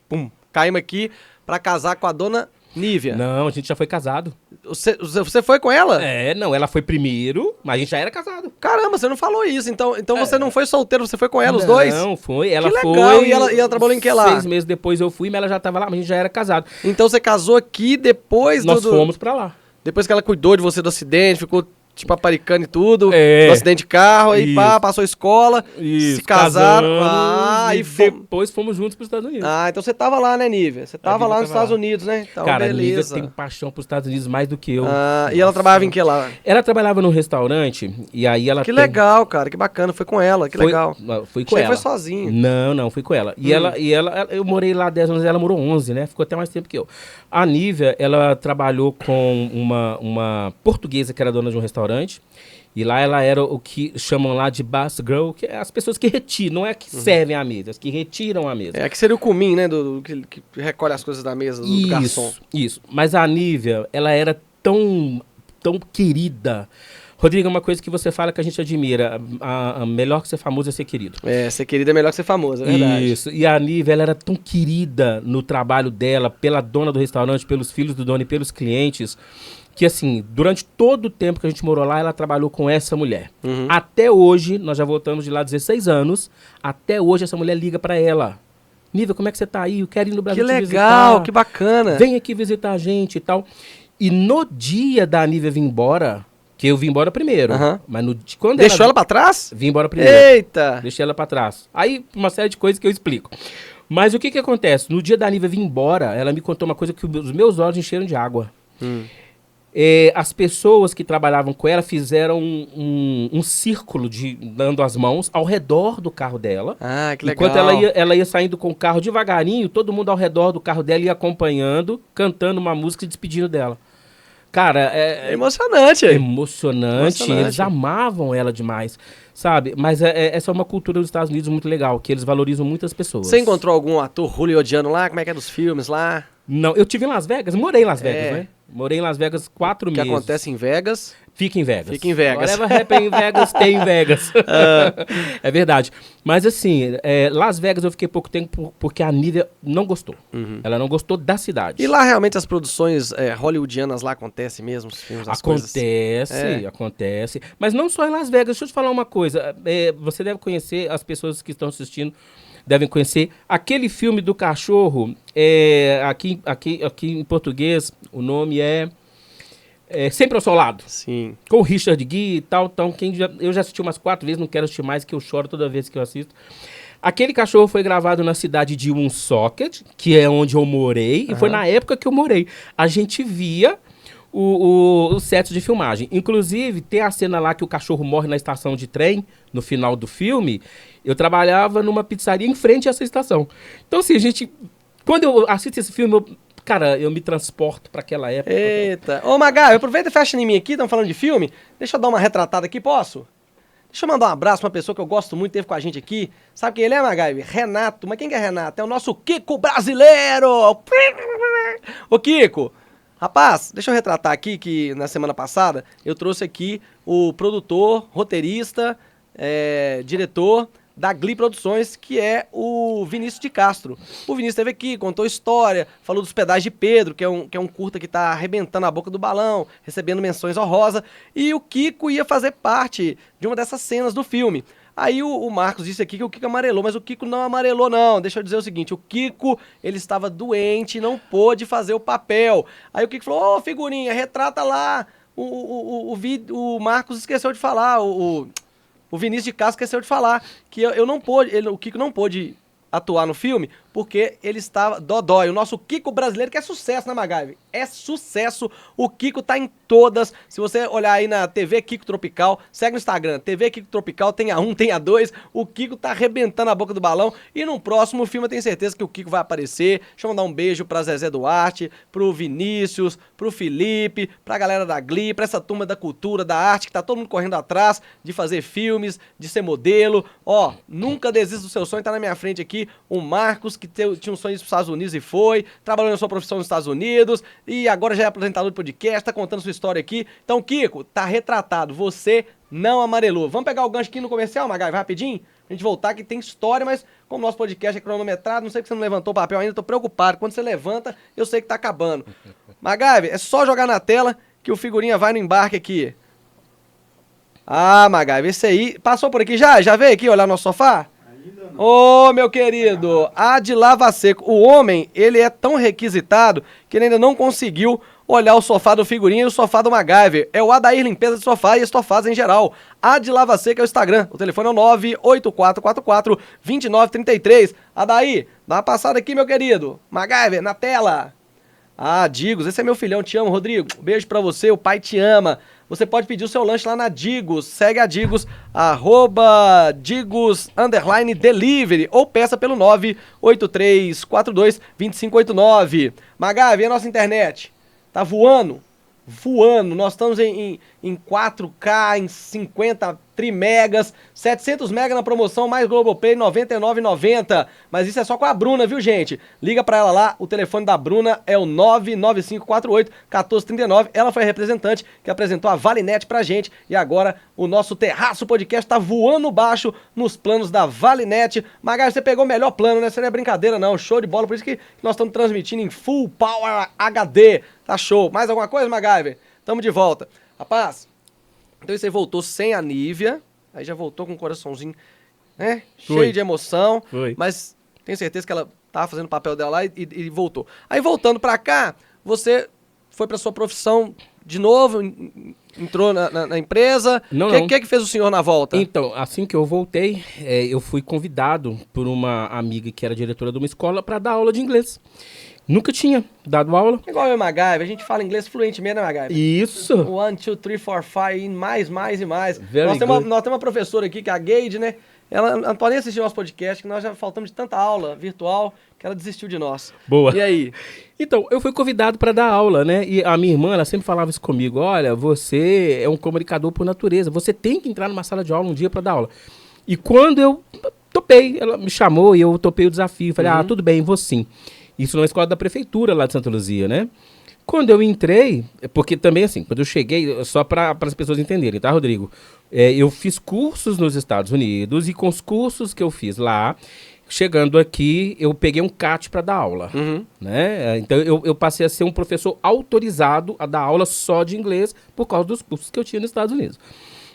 A: Pum, caímos aqui pra casar com a dona Nívia.
B: Não, a gente já foi casado.
A: Você foi com ela?
B: Não, ela foi primeiro, mas a gente já era casado.
A: Caramba, você não falou isso. Então você não foi solteiro, você foi com ela, os dois?
B: Não, foi. Ela
A: que
B: foi.
A: Legal. E ela trabalhou em que lá?
B: 6 meses depois eu fui, mas ela já tava lá, mas a gente já era casado.
A: Então você casou aqui depois
B: Nós fomos pra lá.
A: Depois que ela cuidou de você do acidente, ficou tipo aparicando e tudo, do acidente de carro, aí passou a escola, se casaram.
B: E depois fomos juntos pros Estados Unidos.
A: Então você tava lá, né, Nívia? Você tava lá nos Estados Unidos, né? Então,
B: cara,
A: beleza.
B: A Nívia tem paixão pros Estados Unidos mais do que eu.
A: E ela trabalhava em que lá?
B: Ela trabalhava num restaurante, e aí ela...
A: Que legal, cara, que bacana, foi com ela, que legal.
B: Fui com ela.
A: Você foi sozinho.
B: Não, fui com ela. E ela, eu morei lá 10 anos, ela morou 11, né? Ficou até mais tempo que eu. A Nívia, ela trabalhou com uma portuguesa que era dona de um restaurante, E lá ela era o que chamam lá de bus girl, que é as pessoas que retiram, não é que servem a mesa, as que retiram a mesa.
A: É, que seria o cumim, né? Que recolhe as coisas da mesa do garçom.
B: Isso. Mas a Nívia, ela era tão querida. Rodrigo, é uma coisa que você fala que a gente admira. A melhor que ser famoso é ser querido.
A: É, ser querida é melhor que ser famosa, é verdade.
B: Isso. E a Nívia, ela era tão querida no trabalho dela, pela dona do restaurante, pelos filhos do dono e pelos clientes, que assim, durante todo o tempo que a gente morou lá, ela trabalhou com essa mulher. Até hoje, nós já voltamos de lá 16 anos, até hoje essa mulher liga pra ela. Nívia, como é que você tá aí? Eu quero ir no Brasil
A: Que
B: te
A: legal,
B: visitar.
A: que bacana.
B: Vem aqui visitar a gente e tal. E no dia da Nívia vir embora, que eu vim embora primeiro, mas quando
A: Deixou ela pra trás?
B: Vim embora primeiro.
A: Eita!
B: Deixei ela pra trás. Aí, uma série de coisas que eu explico. Mas o que acontece? No dia da Nívia vir embora, ela me contou uma coisa que os meus olhos encheram de água. As pessoas que trabalhavam com ela fizeram um círculo dando as mãos ao redor do carro dela.
A: Ah, que legal.
B: Enquanto ela ia saindo com o carro devagarinho, todo mundo ao redor do carro dela ia acompanhando, cantando uma música e despedindo dela. Cara,
A: é emocionante.
B: Emocionante. Eles amavam ela demais, sabe? Mas essa é uma cultura dos Estados Unidos muito legal, que eles valorizam muitas pessoas.
A: Você encontrou algum ator hollywoodiano lá? Como é que é dos filmes lá?
B: Não, eu estive em Las Vegas, morei em Las Vegas, né? Morei em Las Vegas 4 meses.
A: O que acontece em Vegas?
B: Fica em Vegas.
A: Fica em Vegas.
B: Whatever happen em Vegas, tem em Vegas. É verdade. Mas assim, Las Vegas eu fiquei pouco tempo porque a Nívia não gostou. Ela não gostou da cidade.
A: E lá realmente as produções hollywoodianas lá acontecem mesmo? Os filmes, as
B: Acontece. Mas não só em Las Vegas. Deixa eu te falar uma coisa. Você deve conhecer, as pessoas que estão assistindo devem conhecer aquele filme do cachorro. Aqui em português, o nome é Sempre ao Seu Lado.
A: Sim. Com
B: o Richard Gere e tal. Então, eu já assisti umas 4 vezes, não quero assistir mais, que eu choro toda vez que eu assisto. Aquele cachorro foi gravado na cidade de Woonsocket, que é onde eu morei, e foi na época que eu morei. A gente via os sets de filmagem. Inclusive, tem a cena lá que o cachorro morre na estação de trem, no final do filme. Eu trabalhava numa pizzaria em frente a essa estação. Então, assim, quando eu assisto esse filme, eu me transporto para aquela época.
A: Eita. Ô, Magá, aproveita e fecha em mim aqui, estamos falando de filme. Deixa eu dar uma retratada aqui, posso? Deixa eu mandar um abraço pra uma pessoa que eu gosto muito, teve com a gente aqui. Sabe quem ele é, Magaive? Renato. Mas quem que é Renato? É o nosso Kiko brasileiro! Ô, Kiko, rapaz, deixa eu retratar aqui que na semana passada eu trouxe aqui o produtor, roteirista, diretor da Glee Produções, que é o Vinícius de Castro. O Vinícius esteve aqui, contou história, falou dos Pedais de Pedro, que é um curta que tá arrebentando a boca do balão, recebendo menções honrosas, e o Kiko ia fazer parte de uma dessas cenas do filme. Aí o Marcos disse aqui que o Kiko amarelou, mas o Kiko não amarelou não. Deixa eu dizer o seguinte, o Kiko, ele estava doente, não pôde fazer o papel. Aí o Kiko falou, figurinha, retrata lá. O Marcos esqueceu de falar, o Vinícius de Castro esqueceu de falar que o Kiko não pôde atuar no filme porque ele estava dodói. O nosso Kiko brasileiro, que é sucesso, né, Magaive? É sucesso. O Kiko tá em todas. Se você olhar aí na TV Kiko Tropical, segue no Instagram, TV Kiko Tropical, tem a 1, tem a 2. O Kiko tá arrebentando a boca do balão. E no próximo filme eu tenho certeza que o Kiko vai aparecer. Deixa eu mandar um beijo pra Zezé Duarte, pro Vinícius, pro Felipe, pra galera da Glee, pra essa turma da cultura, da arte, que tá todo mundo correndo atrás de fazer filmes, de ser modelo. Ó, nunca desista do seu sonho, tá na minha frente aqui o Marcos, que tinha um sonho de ir para os Estados Unidos e foi, trabalhou na sua profissão nos Estados Unidos e agora já é apresentador de podcast, tá contando sua história aqui. Então, Kiko, tá retratado, você não amarelou. Vamos pegar o gancho aqui no comercial, Magaiva, rapidinho? A gente voltar, que tem história, mas como nosso podcast é cronometrado, não sei que você não levantou o papel ainda, tô preocupado. Quando você levanta, eu sei que tá acabando. Magaiva, é só jogar na tela que o figurinha vai no embarque aqui. Ah, Magaiva, esse aí, passou por aqui já? Já veio aqui olhar no sofá? Ô, meu querido, Adilava Seco, o homem, ele é tão requisitado que ele ainda não conseguiu olhar o sofá do figurinha e o sofá do MacGyver. É o Adair Limpeza de Sofá e Estofados em geral. Adilava Seco é o Instagram, o telefone é o 98444-2933. Adair, dá uma passada aqui, meu querido. MacGyver, na tela. Ah, Digos, esse é meu filhão, te amo, Rodrigo. Beijo pra você, o pai te ama. Você pode pedir o seu lanche lá na Digos, segue a Digos, @Digos_Delivery, ou peça pelo 98342-2589. Magá, vem a nossa internet, tá voando, nós estamos em em 4K, em 50 trimegas, 700 mega na promoção, mais Globoplay, R$ 99,90. Mas isso é só com a Bruna, viu, gente? Liga pra ela lá, o telefone da Bruna é o 99548-1439. Ela foi a representante que apresentou a Valinet pra gente. E agora o nosso Terraço Podcast tá voando baixo nos planos da Valinet. Magai, você pegou o melhor plano, né? Isso não é brincadeira, não. Show de bola. Por isso que nós estamos transmitindo em Full Power HD. Tá show. Mais alguma coisa, MacGyver? Tamo de volta. Rapaz, então você voltou sem a Nívia, aí já voltou com o coraçãozinho, né? Cheio de emoção.
B: Foi.
A: Mas tenho certeza que ela tava fazendo o papel dela lá e voltou. Aí voltando pra cá, você foi pra sua profissão de novo, entrou na empresa.
B: Não.
A: O que fez o senhor na volta?
B: Então, assim que eu voltei, eu fui convidado por uma amiga que era diretora de uma escola para dar aula de inglês. Nunca tinha dado aula.
A: Igual eu e o MacGyver, a gente fala inglês fluentemente, né, MacGyver?
B: Isso.
A: 1, 2, 3, 4, 5, mais e mais.
B: Very
A: Nós temos
B: good.
A: uma professora aqui, que é a Gade, né? Ela não pode nem assistir nosso podcast, que nós já faltamos de tanta aula virtual que ela desistiu de nós.
B: Boa.
A: E aí?
B: Então, eu fui convidado para dar aula, né? E a minha irmã, ela sempre falava isso comigo. Olha, você é um comunicador por natureza. Você tem que entrar numa sala de aula um dia para dar aula. E quando eu topei, ela me chamou e eu topei o desafio. Falei, tudo bem, vou sim. Isso na escola da prefeitura lá de Santa Luzia, né? Quando eu entrei, porque também assim, quando eu cheguei, só para as pessoas entenderem, tá, Rodrigo? Eu fiz cursos nos Estados Unidos e com os cursos que eu fiz lá, chegando aqui, eu peguei um CAT para dar aula, né? Então eu passei a ser um professor autorizado a dar aula só de inglês por causa dos cursos que eu tinha nos Estados Unidos.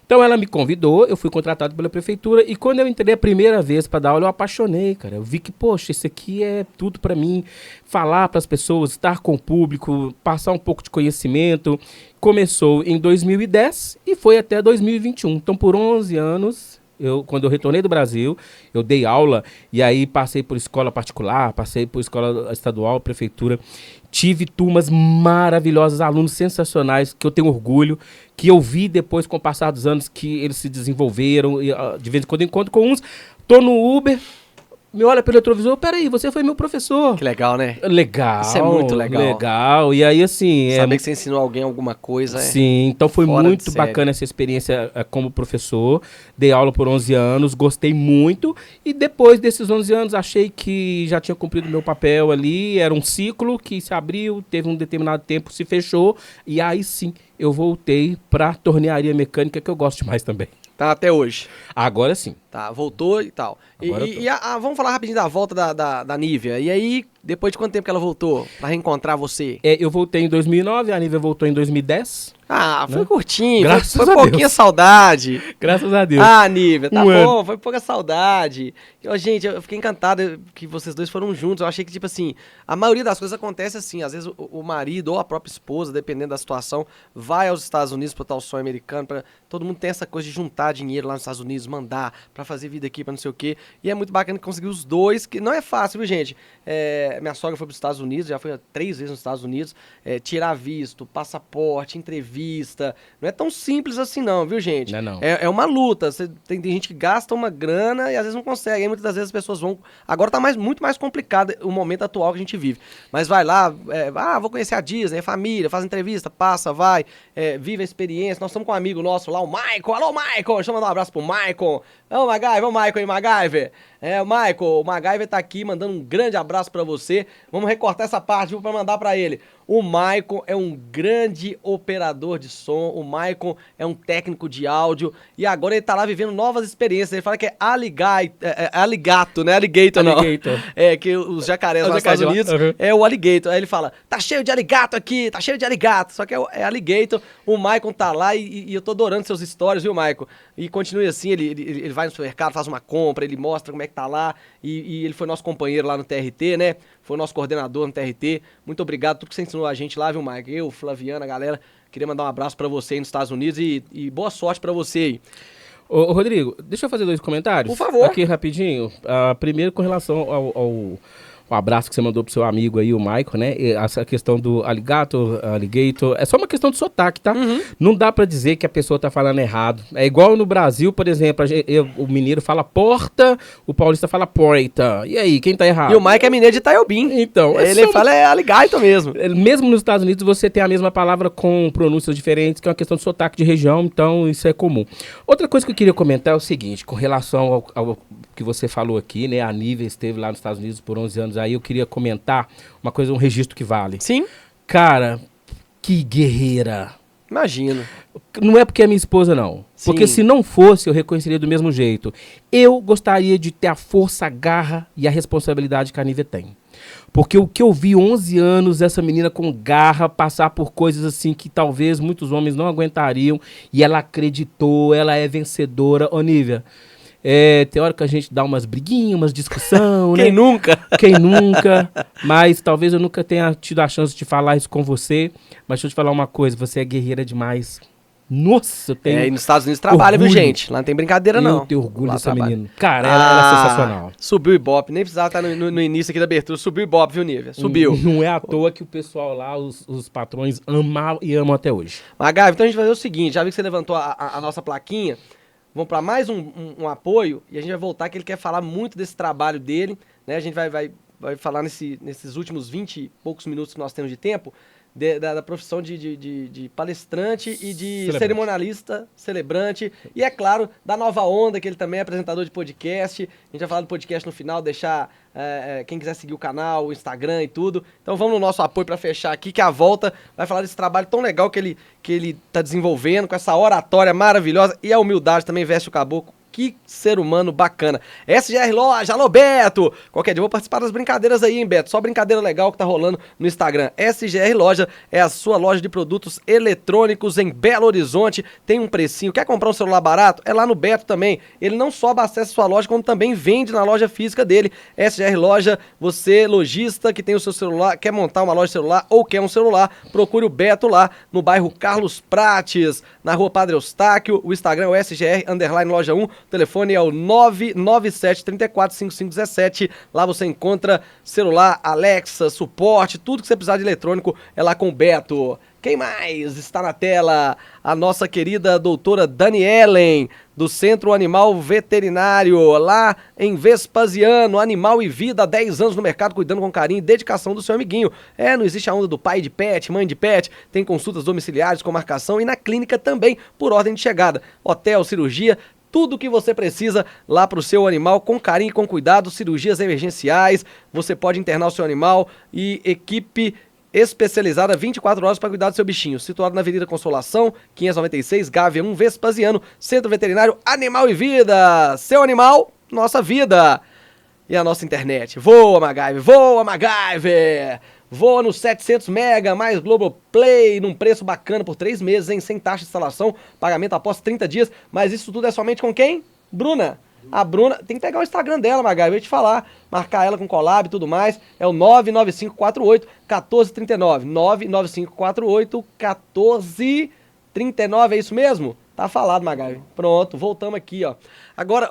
B: Então ela me convidou, eu fui contratado pela prefeitura e quando eu entrei a primeira vez para dar aula, eu apaixonei, cara. Eu vi que, poxa, isso aqui é tudo para mim, falar para as pessoas, estar com o público, passar um pouco de conhecimento. Começou em 2010 e foi até 2021. Então por 11 anos, quando eu retornei do Brasil, eu dei aula e aí passei por escola particular, passei por escola estadual, prefeitura. Tive turmas maravilhosas, alunos sensacionais, que eu tenho orgulho, que eu vi depois, com o passar dos anos, que eles se desenvolveram. E, de vez em quando eu encontro com uns, tô no Uber, me olha pelo retrovisor, peraí, você foi meu professor.
A: Que legal, né?
B: Legal.
A: Isso é muito legal.
B: Legal. E aí, assim...
A: Saber que você ensinou alguém alguma coisa.
B: Sim, então foi
A: fora
B: muito
A: de série.
B: bacana essa experiência como professor. Dei aula por 11 anos, gostei muito. E depois desses 11 anos, achei que já tinha cumprido meu papel ali. Era um ciclo que se abriu, teve um determinado tempo, se fechou. E aí sim, eu voltei pra tornearia mecânica, que eu gosto demais também.
A: Tá até hoje.
B: Agora sim.
A: Tá, voltou e tal.
B: Agora eu tô.
A: Vamos falar rapidinho da volta da Nívia. E aí, depois de quanto tempo que ela voltou pra reencontrar você?
B: Eu voltei em 2009, a Nívia voltou em 2010.
A: Ah, foi curtinho.
B: Graças
A: foi
B: a
A: pouquinha
B: Deus.
A: saudade.
B: Graças a Deus.
A: Ah, Nívia, tá
B: Um
A: bom,
B: ano.
A: foi pouca saudade. Gente, eu fiquei encantado que vocês dois foram juntos. Eu achei que, tipo assim, a maioria das coisas acontece assim. Às vezes o marido ou a própria esposa, dependendo da situação, vai aos Estados Unidos pra tal sonho americano. Todo mundo tem essa coisa de juntar dinheiro lá nos Estados Unidos, mandar pra fazer vida aqui, pra não sei o quê. E é muito bacana conseguir os dois, que não é fácil, viu, gente? Minha sogra foi pros Estados Unidos, já foi 3 vezes nos Estados Unidos. Tirar visto, passaporte, entrevista. Não é tão simples assim não, viu, gente?
B: Não é não.
A: É uma luta. Tem gente que gasta uma grana e às vezes não consegue. Aí muitas das vezes as pessoas vão... Agora tá muito mais complicado o momento atual que a gente vive. Mas vai lá, vou conhecer a Disney, a família, faz entrevista, passa, vai, vive a experiência. Nós estamos com um amigo nosso lá, o Michael. Alô, Michael! Deixa eu mandar um abraço pro Michael. Ô, MacGyver, o Michael aí, MacGyver. O MacGyver tá aqui mandando um grande abraço pra você. Vamos recortar essa parte, viu, pra mandar pra ele. O Michael é um grande operador de som, o Michael é um técnico de áudio e agora ele tá lá vivendo novas experiências. Ele fala que é aligato, né? Alligator não.
B: Alligator.
A: Que os jacarés lá nos Estados
B: jacaré
A: Unidos
B: lá. Uhum.
A: é o alligator. Aí ele fala, tá cheio de aligato aqui, tá cheio de aligato. Só que é alligator. O Michael tá lá e eu tô adorando seus stories, viu, Michael? E continue assim, ele vai no supermercado, faz uma compra, ele mostra como é que tá lá e ele foi nosso companheiro lá no TRT, né? Foi o nosso coordenador no TRT. Muito obrigado por tudo que você ensinou a gente lá, viu, Mike? Eu, Flaviana, a galera. Queria mandar um abraço pra você aí nos Estados Unidos e boa sorte pra você aí.
B: Ô, Rodrigo, deixa eu fazer 2 comentários.
A: Por favor.
B: Aqui rapidinho. Primeiro com relação ao o abraço que você mandou pro seu amigo aí, o Michael, né? E essa questão do alligator, é só uma questão de sotaque, tá? Não dá pra dizer que a pessoa tá falando errado. É igual no Brasil, por exemplo, o mineiro fala porta, o paulista fala porta. E aí, quem tá errado?
A: E o Mike é mineiro de Itaiobim.
B: Então,
A: ele fala alligator mesmo.
B: Mesmo nos Estados Unidos, você tem a mesma palavra com pronúncias diferentes, que é uma questão de sotaque de região, então isso é comum. Outra coisa que eu queria comentar é o seguinte, com relação ao que você falou aqui, né? A Nívia esteve lá nos Estados Unidos por 11 anos aí, eu queria comentar uma coisa, um registro que vale.
A: Sim.
B: Cara, que guerreira.
A: Imagino.
B: Não é porque é minha esposa, não.
A: Sim.
B: Porque se não fosse, eu reconheceria do mesmo jeito. Eu gostaria de ter a força, a garra e a responsabilidade que a Nívia tem. Porque o que eu vi 11 anos, essa menina com garra, passar por coisas assim que talvez muitos homens não aguentariam, e ela acreditou, ela é vencedora. Ô, Nívia, tem hora que a gente dá umas briguinhas, umas discussão, né?
A: Quem nunca?
B: Quem nunca? Mas talvez eu nunca tenha tido a chance de falar isso com você. Mas deixa eu te falar uma coisa, você é guerreira demais. Nossa, eu tenho
A: E nos Estados Unidos trabalha, viu,
B: orgulho.
A: gente? Lá não tem brincadeira, não.
B: Eu tenho orgulho
A: Lá
B: dessa
A: trabalha.
B: menina. Cara, ela é sensacional.
A: Subiu o Ibope. Nem precisava estar no início aqui da abertura. Subiu o Ibope, viu, Nívia? Subiu.
B: Não é à toa que o pessoal lá, os patrões, amam e amam até hoje.
A: Magavi, então a gente vai fazer o seguinte, já vi que você levantou a nossa plaquinha, vamos para mais um apoio e a gente vai voltar que ele quer falar muito desse trabalho dele, né? A gente vai falar nesses últimos 20 e poucos minutos que nós temos de tempo, da profissão de palestrante e de cerimonialista, celebrante, e é claro, da Nova Onda, que ele também é apresentador de podcast. A gente vai falar do podcast no final, deixar quem quiser seguir o canal, o Instagram e tudo. Então vamos no nosso apoio para fechar aqui, que a volta vai falar desse trabalho tão legal que ele tá desenvolvendo, com essa oratória maravilhosa, e a humildade também veste o caboclo. Que ser humano bacana. SGR Loja, alô Beto! Qualquer dia eu vou participar das brincadeiras aí, hein, Beto? Só brincadeira legal que tá rolando no Instagram. SGR Loja é a sua loja de produtos eletrônicos em Belo Horizonte. Tem um precinho. Quer comprar um celular barato? É lá no Beto também. Ele não só abastece sua loja, como também vende na loja física dele. SGR Loja, você, lojista, que tem o seu celular, quer montar uma loja de celular ou quer um celular, procure o Beto lá no bairro Carlos Prates, na rua Padre Eustáquio. O Instagram é o SGR_Loja 1. O telefone é o 997-345517. Lá você encontra celular, Alexa, suporte, tudo que você precisar de eletrônico é lá com o Beto. Quem mais está na tela? A nossa querida doutora Danielen, do Centro Animal Veterinário, lá em Vespasiano, Animal e Vida, há 10 anos no mercado, cuidando com carinho e dedicação do seu amiguinho. Não existe a onda do pai de pet, mãe de pet, tem consultas domiciliares com marcação e na clínica também, por ordem de chegada. Hotel, cirurgia, tudo o que você precisa lá para o seu animal, com carinho e com cuidado, cirurgias emergenciais, você pode internar o seu animal e equipe especializada 24 horas para cuidar do seu bichinho. Situado na Avenida Consolação, 596, Gávea 1, Vespasiano, Centro Veterinário Animal e Vida. Seu animal, nossa vida. E a nossa internet. Voa, MacGyver! Voa, MacGyver! Voa no 700 mega, mais Globoplay, num preço bacana por 3 meses, hein? Sem taxa de instalação, pagamento após 30 dias. Mas isso tudo é somente com quem? Bruna. A Bruna, tem que pegar o Instagram dela, Magai, eu ia te falar, marcar ela com collab e tudo mais, é o 99548-1439, 99548-1439, é isso mesmo? Tá falado, Magai. Pronto, voltamos aqui, ó. Agora,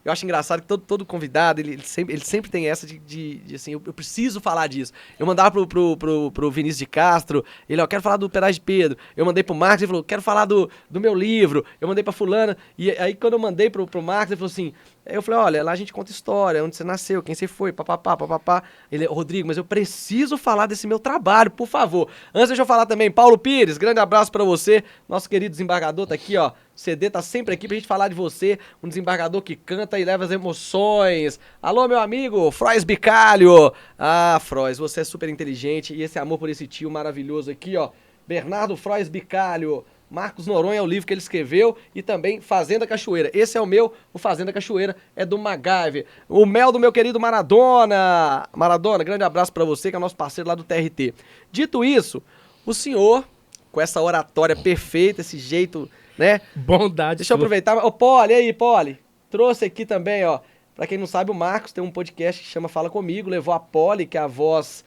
A: eu acho engraçado que todo convidado, ele sempre tem essa de assim, eu preciso falar disso. Eu mandava pro Vinícius de Castro, eu quero falar do Perais de Pedro. Eu mandei pro Marcos, ele falou, quero falar do meu livro. Eu mandei pra fulana, e aí quando eu mandei pro Marcos, ele falou assim, eu falei, olha, lá a gente conta história, onde você nasceu, quem você foi, papapá. Ele, Rodrigo, mas eu preciso falar desse meu trabalho, por favor. Antes deixa eu falar também, Paulo Pires, grande abraço pra você, nosso querido desembargador tá aqui, ó. O CD tá sempre aqui pra gente falar de você, um desembargador que canta e leva as emoções. Alô, meu amigo, Frois Bicalho. Ah, Frois, você é super inteligente e esse amor por esse tio maravilhoso aqui, ó. Bernardo Frois Bicalho. Marcos Noronha é o livro que ele escreveu e também Fazenda Cachoeira. Esse é o meu, o Fazenda Cachoeira é do MacGyver. O mel do meu querido Maradona. Maradona, grande abraço pra você, que é nosso parceiro lá do TRT. Dito isso, o senhor, com essa oratória perfeita, esse jeito, né?
B: Bondade.
A: Deixa eu aproveitar. Ô, Poli, aí, Poli. Trouxe aqui também, ó. Pra quem não sabe, o Marcos tem um podcast que chama Fala Comigo. Levou a Poli, que é a voz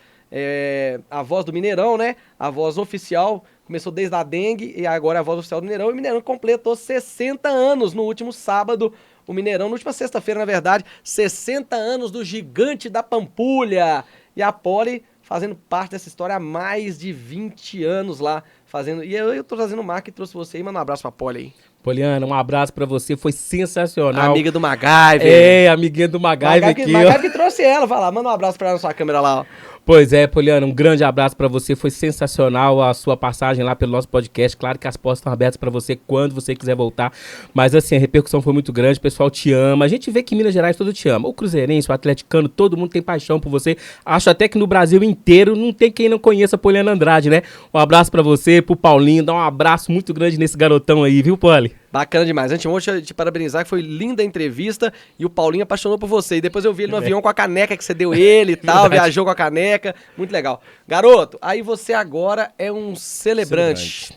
A: do Mineirão, né? A voz oficial. Começou desde a dengue e agora é a voz oficial do Mineirão. E o Mineirão completou 60 anos no último sábado. o Mineirão, na última sexta-feira, na verdade, 60 anos do Gigante da Pampulha. E a Poli fazendo parte dessa história há mais de 20 anos lá, fazendo... E eu tô trazendo o Marco e trouxe você aí, manda um abraço pra Poli aí.
B: Poliana, um abraço pra você, foi sensacional.
A: Amiga do MacGyver.
B: É, amiguinha do MacGyver aqui,
A: MacGyver que trouxe ela, vai lá, manda um abraço pra ela na sua câmera lá, ó.
B: Pois é, Poliana, um grande abraço pra você, foi sensacional a sua passagem lá pelo nosso podcast, claro que as portas estão abertas pra você quando você quiser voltar, mas assim, a repercussão foi muito grande, o pessoal te ama, a gente vê que Minas Gerais todo te ama, o cruzeirense, o atleticano, todo mundo tem paixão por você, acho até que no Brasil inteiro não tem quem não conheça a Poliana Andrade, né? Um abraço pra você, pro Paulinho, dá um abraço muito grande nesse garotão aí, viu, Poli?
A: Bacana demais. Antes, vou te parabenizar, que foi linda a entrevista e o Paulinho apaixonou por você. E depois eu vi ele no avião com a caneca que você deu ele e tal, viajou com a caneca. Muito legal. Garoto, aí você agora é um celebrante.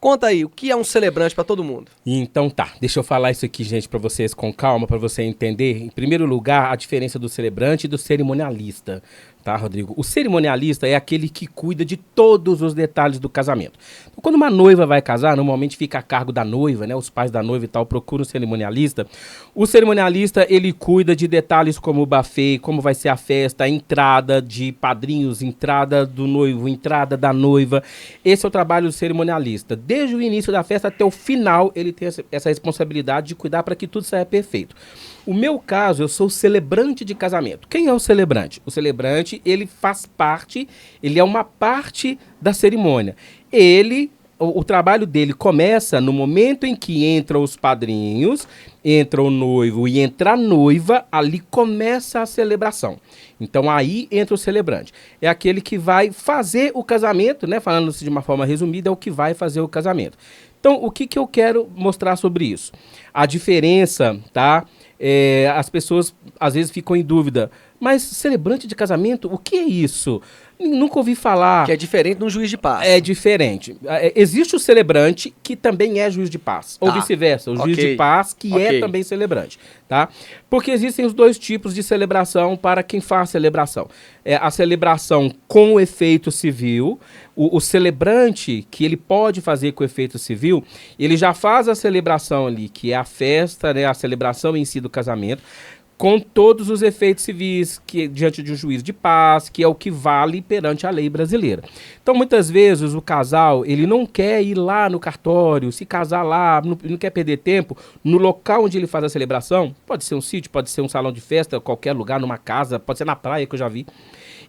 A: Conta aí, o que é um celebrante pra todo mundo?
B: Então tá, deixa eu falar isso aqui, gente, pra vocês com calma, pra você entender. Em primeiro lugar, a diferença do celebrante e do cerimonialista, tá, Rodrigo? O cerimonialista é aquele que cuida de todos os detalhes do casamento. Então, quando uma noiva vai casar, normalmente fica a cargo da noiva, né? Os pais da noiva e tal procuram o cerimonialista. O cerimonialista, ele cuida de detalhes como o buffet, como vai ser a festa, a entrada de padrinhos, entrada do noivo, entrada da noiva. Esse é o trabalho do cerimonialista. Desde o início da festa até o final, ele tem essa responsabilidade de cuidar para que tudo saia perfeito. O meu caso, eu sou celebrante de casamento. Quem é o celebrante? O celebrante, ele faz parte, ele é uma parte da cerimônia. O trabalho dele começa no momento em que entram os padrinhos, entra o noivo e entra a noiva, ali começa a celebração. Então aí entra o celebrante. É aquele que vai fazer o casamento, né? Falando-se de uma forma resumida, é o que vai fazer o casamento. Então, o que eu quero mostrar sobre isso? A diferença, tá? As pessoas às vezes ficam em dúvida, mas celebrante de casamento, o que é isso? Nunca ouvi falar.
A: Que é diferente de um juiz de paz.
B: É diferente. Existe o celebrante que também é juiz de paz, ou vice-versa, o juiz de paz que é também celebrante, tá? Porque existem os dois tipos de celebração para quem faz celebração. A celebração com o efeito civil, o celebrante que ele pode fazer com efeito civil, ele já faz a celebração ali, que é a festa, né, a celebração em si do casamento, com todos os efeitos civis que diante de um juiz de paz, que é o que vale perante a lei brasileira. Então, muitas vezes, o casal, ele não quer ir lá no cartório, se casar lá, não quer perder tempo no local onde ele faz a celebração. Pode ser um sítio, pode ser um salão de festa, qualquer lugar, numa casa, pode ser na praia, que eu já vi.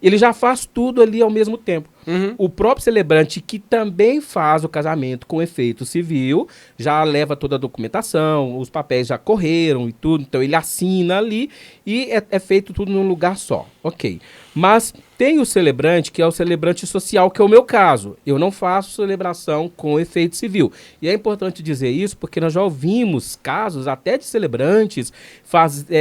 B: Ele já faz tudo ali ao mesmo tempo. O próprio celebrante, que também faz o casamento com efeito civil, já leva toda a documentação, os papéis já correram e tudo, então ele assina ali e é feito tudo num lugar só. Ok. Mas tem o celebrante, que é o celebrante social, que é o meu caso. Eu não faço celebração com efeito civil. E é importante dizer isso porque nós já ouvimos casos até de celebrantes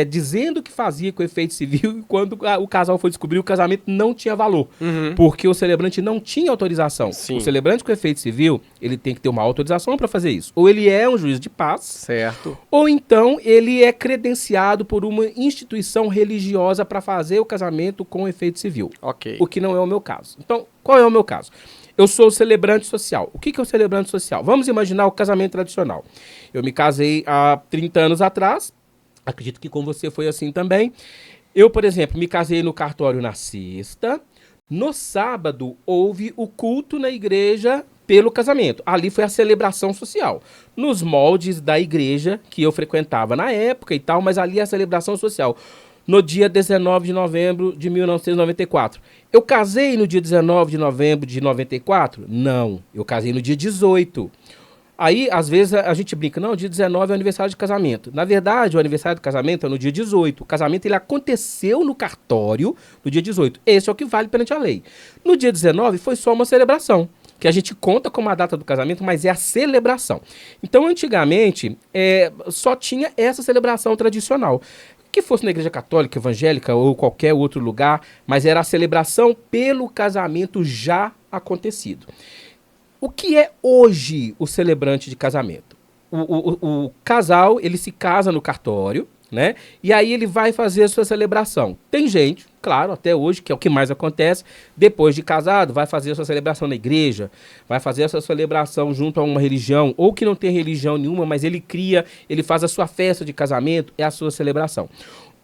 B: dizendo que fazia com efeito civil e quando o casal foi descobrir, o casamento não tinha valor. Porque o celebrante não tinha autorização. Sim. O celebrante com efeito civil, ele tem que ter uma autorização para fazer isso. Ou ele é um juiz de paz.
A: Certo.
B: Ou então ele é credenciado por uma instituição religiosa para fazer o casamento com efeito civil.
A: Ok.
B: O que não é o meu caso. Então, qual é o meu caso? Eu sou o celebrante social. O que é o celebrante social? Vamos imaginar o casamento tradicional. Eu me casei há 30 anos atrás. Acredito que com você foi assim também. Eu, por exemplo, me casei no cartório na sexta. No sábado, houve o culto na igreja pelo casamento. Ali foi a celebração social. Nos moldes da igreja que eu frequentava na época e tal, mas ali é a celebração social. No dia 19 de novembro de 1994. Eu casei no dia 19 de novembro de 94? Não, eu casei no dia 18. Aí, às vezes, a gente brinca, não, dia 19 é o aniversário de casamento. Na verdade, o aniversário do casamento é no dia 18. O casamento, ele aconteceu no cartório no dia 18. Esse é o que vale perante a lei. No dia 19, foi só uma celebração, que a gente conta como a data do casamento, mas é a celebração. Então, antigamente, só tinha essa celebração tradicional. Que fosse na igreja católica, evangélica ou qualquer outro lugar, mas era a celebração pelo casamento já acontecido. O que é hoje o celebrante de casamento? O casal, ele se casa no cartório, né? E aí ele vai fazer a sua celebração. Tem gente, claro, até hoje, que é o que mais acontece, depois de casado, vai fazer a sua celebração na igreja, vai fazer a sua celebração junto a uma religião, ou que não tem religião nenhuma, mas ele faz a sua festa de casamento, é a sua celebração.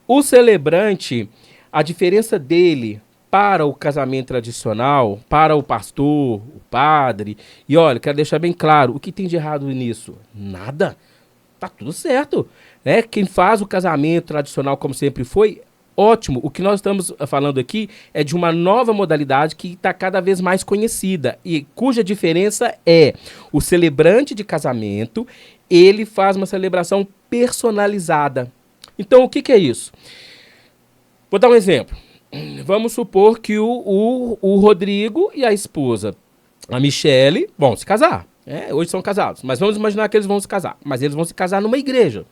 B: O celebrante, a diferença dele para o casamento tradicional, para o pastor, o padre, e olha, quero deixar bem claro, o que tem de errado nisso? Nada. Tá tudo certo, né? Quem faz o casamento tradicional como sempre foi, ótimo. O que nós estamos falando aqui é de uma nova modalidade que está cada vez mais conhecida e cuja diferença é o celebrante de casamento, ele faz uma celebração personalizada. Então, o que é isso? Vou dar um exemplo. Vamos supor que o Rodrigo e a esposa, a Michele, vão se casar. Hoje são casados, mas vamos imaginar que eles vão se casar. Mas eles vão se casar numa igreja.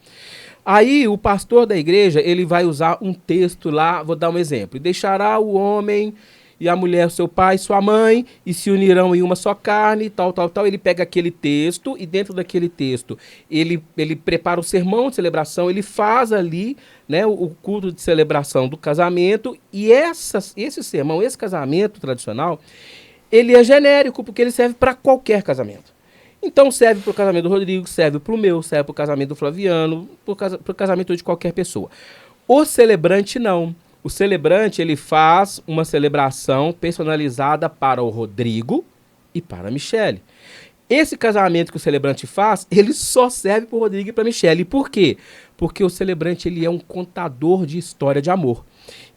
B: Aí o pastor da igreja, ele vai usar um texto lá, vou dar um exemplo. Deixará o homem e a mulher, seu pai e sua mãe, e se unirão em uma só carne, tal, tal, tal. Ele pega aquele texto e dentro daquele texto, ele prepara o sermão de celebração, ele faz ali, né, o culto de celebração do casamento. E esse sermão, esse casamento tradicional, ele é genérico, porque ele serve para qualquer casamento. Então serve para o casamento do Rodrigo, serve para o meu, serve para o casamento do Flaviano, para o casamento de qualquer pessoa. O celebrante não. O celebrante, ele faz uma celebração personalizada para o Rodrigo e para a Michele. Esse casamento que o celebrante faz, ele só serve para o Rodrigo e para a Michele. Por quê? Porque o celebrante, ele é um contador de história de amor.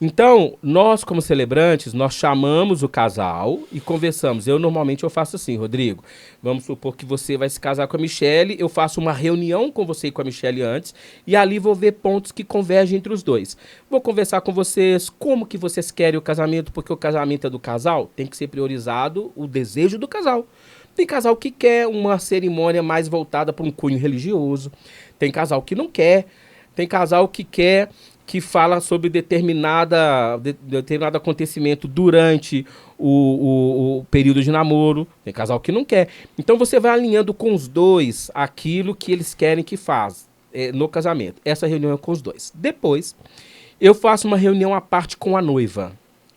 B: Então, nós como celebrantes, nós chamamos o casal e conversamos. Normalmente eu faço assim, Rodrigo, vamos supor que você vai se casar com a Michele, eu faço uma reunião com você e com a Michele antes, e ali vou ver pontos que convergem entre os dois. Vou conversar com vocês, como que vocês querem o casamento, porque o casamento é do casal, tem que ser priorizado o desejo do casal. Tem casal que quer uma cerimônia mais voltada para um cunho religioso, tem casal que não quer, tem casal que quer que fala sobre determinado acontecimento durante o período de namoro. Tem casal que não quer. Então você vai alinhando com os dois aquilo que eles querem que faz no casamento. Essa reunião é com os dois. Depois, eu faço uma reunião à parte com a noiva.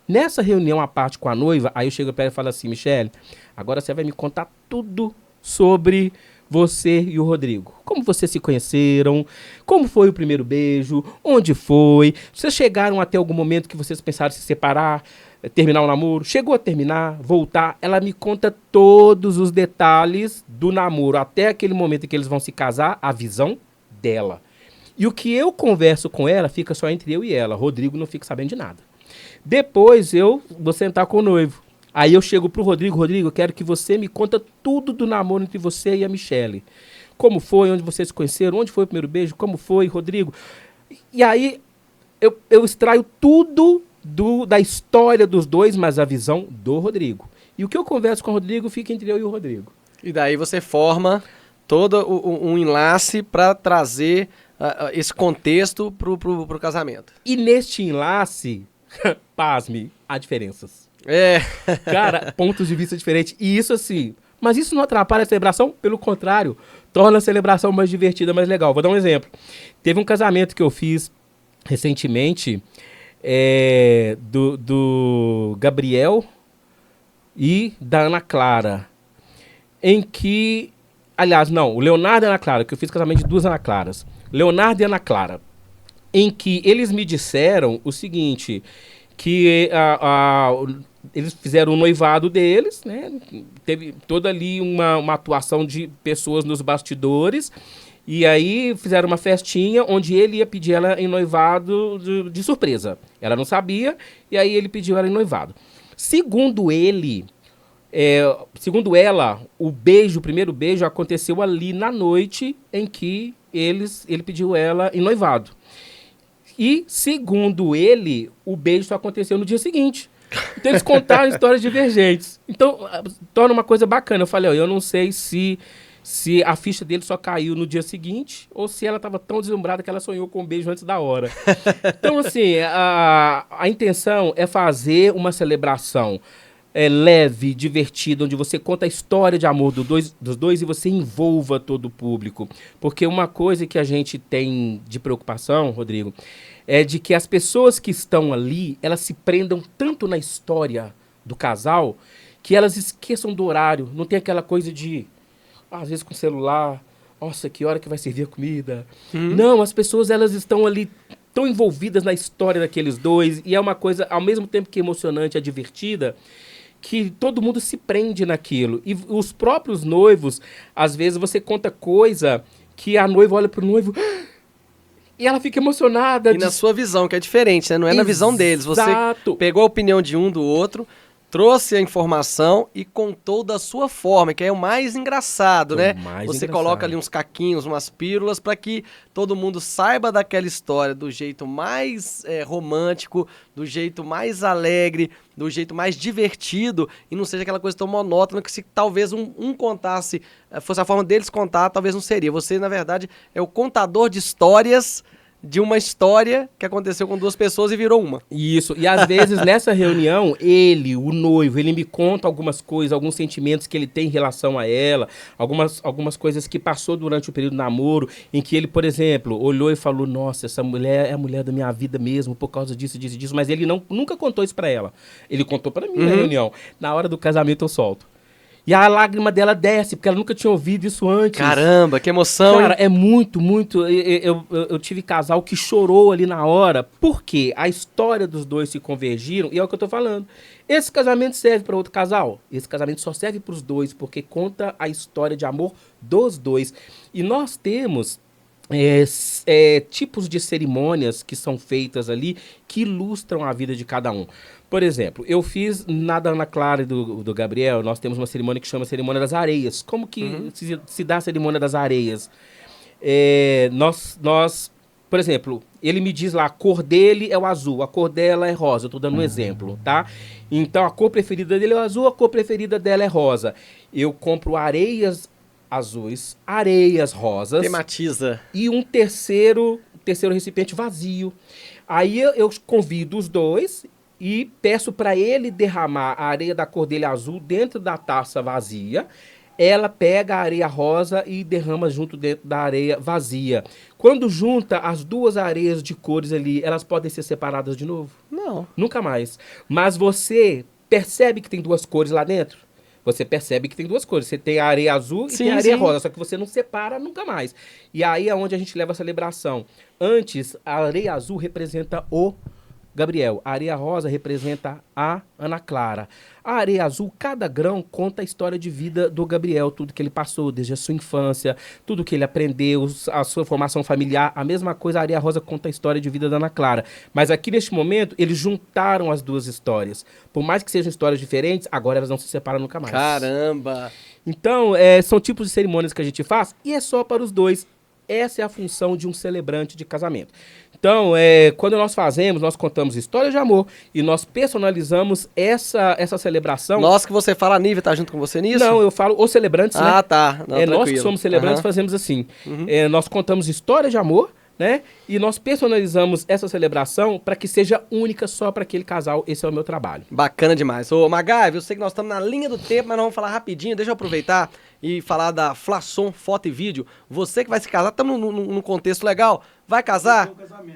B: Nessa reunião à parte com a noiva, aí eu chego para ela e falo assim, Michele, agora você vai me contar tudo sobre você e o Rodrigo. Como vocês se conheceram, como foi o primeiro beijo, onde foi, vocês chegaram até algum momento que vocês pensaram em se separar, terminar o namoro, chegou a terminar, voltar, ela me conta todos os detalhes do namoro, até aquele momento em que eles vão se casar, a visão dela. E o que eu converso com ela fica só entre eu e ela, Rodrigo não fica sabendo de nada. Depois eu vou sentar com o noivo. Aí eu chego pro Rodrigo, Rodrigo, eu quero que você me conta tudo do namoro entre você e a Michele. Como foi, onde vocês se conheceram, onde foi o primeiro beijo, como foi, Rodrigo. E aí eu extraio tudo da história dos dois, mas a visão do Rodrigo. E o que eu converso com o Rodrigo fica entre eu e o Rodrigo.
A: E daí você forma todo um enlace para trazer esse contexto pro casamento.
B: E neste enlace, pasme, há diferenças. Cara, pontos de vista diferentes. E isso assim, mas isso não atrapalha a celebração, pelo contrário, torna a celebração mais divertida, mais legal. Vou dar um exemplo. Teve um casamento que eu fiz recentemente do Gabriel e da Ana Clara, em que, aliás, não, o Leonardo e a Ana Clara, que eu fiz casamento de duas Ana Claras. Leonardo e Ana Clara, em que eles me disseram o seguinte, que eles fizeram o noivado deles, né? Teve toda ali uma atuação de pessoas nos bastidores, e aí fizeram uma festinha onde ele ia pedir ela em noivado de surpresa. Ela não sabia, e aí ele pediu ela em noivado. Segundo ela, o primeiro beijo aconteceu ali na noite em que ele pediu ela em noivado. E, segundo ele, o beijo só aconteceu no dia seguinte. Então, eles contaram histórias divergentes. Então, torna uma coisa bacana. Eu falei, eu não sei se a ficha dele só caiu no dia seguinte ou se ela estava tão deslumbrada que ela sonhou com um beijo antes da hora. Então, assim, a intenção é fazer uma celebração leve, divertido, onde você conta a história de amor dos dois e você envolva todo o público. Porque uma coisa que a gente tem de preocupação, Rodrigo, é de que as pessoas que estão ali, elas se prendam tanto na história do casal que elas esqueçam do horário. Não tem aquela coisa de, às vezes com o celular, nossa, que hora que vai servir a comida? Não, as pessoas elas estão ali tão envolvidas na história daqueles dois e é uma coisa, ao mesmo tempo que emocionante, é divertida, que todo mundo se prende naquilo. E os próprios noivos, às vezes você conta coisa que a noiva olha pro noivo e ela fica emocionada.
A: E na sua visão, que é diferente, né? Não é na visão deles. Você pegou a opinião de um do outro, trouxe a informação e contou da sua forma, que é o mais engraçado, né? Você coloca ali uns caquinhos, umas pílulas, para que todo mundo saiba daquela história do jeito mais romântico, do jeito mais alegre, do jeito mais divertido, e não seja aquela coisa tão monótona que se talvez um contasse, fosse a forma deles contar, talvez não seria. Você, na verdade, é o contador de histórias de uma história que aconteceu com duas pessoas e virou uma.
B: Isso, e às vezes nessa reunião, ele, o noivo, ele me conta algumas coisas, alguns sentimentos que ele tem em relação a ela, algumas coisas que passou durante o período do namoro, em que ele, por exemplo, olhou e falou, nossa, essa mulher é a mulher da minha vida mesmo, por causa disso, disso, disso, mas ele nunca contou isso pra ela. Ele contou pra mim na reunião. Na hora do casamento eu solto. E a lágrima dela desce, porque ela nunca tinha ouvido isso antes.
A: Caramba, que emoção,
B: Cara,
A: hein?
B: é muito, muito... Eu tive casal que chorou ali na hora, porque a história dos dois se convergiram, e é o que eu tô falando. Esse casamento serve para outro casal? Esse casamento só serve para os dois, porque conta a história de amor dos dois. E nós temos tipos de cerimônias que são feitas ali, que ilustram a vida de cada um. Por exemplo, eu fiz na da Ana Clara e do Gabriel, nós temos uma cerimônia que chama Cerimônia das Areias. Como que se dá a Cerimônia das Areias? Por exemplo, ele me diz lá, a cor dele é o azul, a cor dela é rosa. Eu tô dando um exemplo, tá? Então, a cor preferida dele é o azul, a cor preferida dela é rosa. Eu compro areias azuis, areias rosas.
A: Tematiza.
B: E um terceiro recipiente vazio. Aí eu convido os dois e peço para ele derramar a areia da cor dele azul dentro da taça vazia. Ela pega a areia rosa e derrama junto dentro da areia vazia. Quando junta as duas areias de cores ali, elas podem ser separadas de novo?
A: Não.
B: Nunca mais. Mas você percebe que tem duas cores lá dentro? Você percebe que tem duas cores. Você tem a areia azul e tem a areia rosa, só que você não separa nunca mais. E aí é onde a gente leva a celebração. Antes, a areia azul representa o Gabriel. A areia rosa representa a Ana Clara. A areia azul, cada grão conta a história de vida do Gabriel, tudo que ele passou, desde a sua infância, tudo que ele aprendeu, a sua formação familiar. A mesma coisa, a areia rosa conta a história de vida da Ana Clara. Mas aqui, neste momento, eles juntaram as duas histórias. Por mais que sejam histórias diferentes, agora elas não se separam nunca mais.
A: Caramba!
B: Então, são tipos de cerimônias que a gente faz e é só para os dois. Essa é a função de um celebrante de casamento. Então, quando nós fazemos, nós contamos histórias de amor e nós personalizamos essa celebração.
A: Nós que você fala, a Nívia tá junto com você nisso?
B: Não, eu falo os celebrantes, né?
A: Ah, tá. Não,
B: nós que somos celebrantes fazemos assim. Nós contamos histórias de amor, né? E nós personalizamos essa celebração para que seja única só para aquele casal. Esse é o meu trabalho.
A: Bacana demais. Ô, Magaive, eu sei que nós estamos na linha do tempo, mas nós vamos falar rapidinho. Deixa eu aproveitar e falar da Flasson Foto e Vídeo. Você que vai se casar, estamos num contexto legal. Vai casar?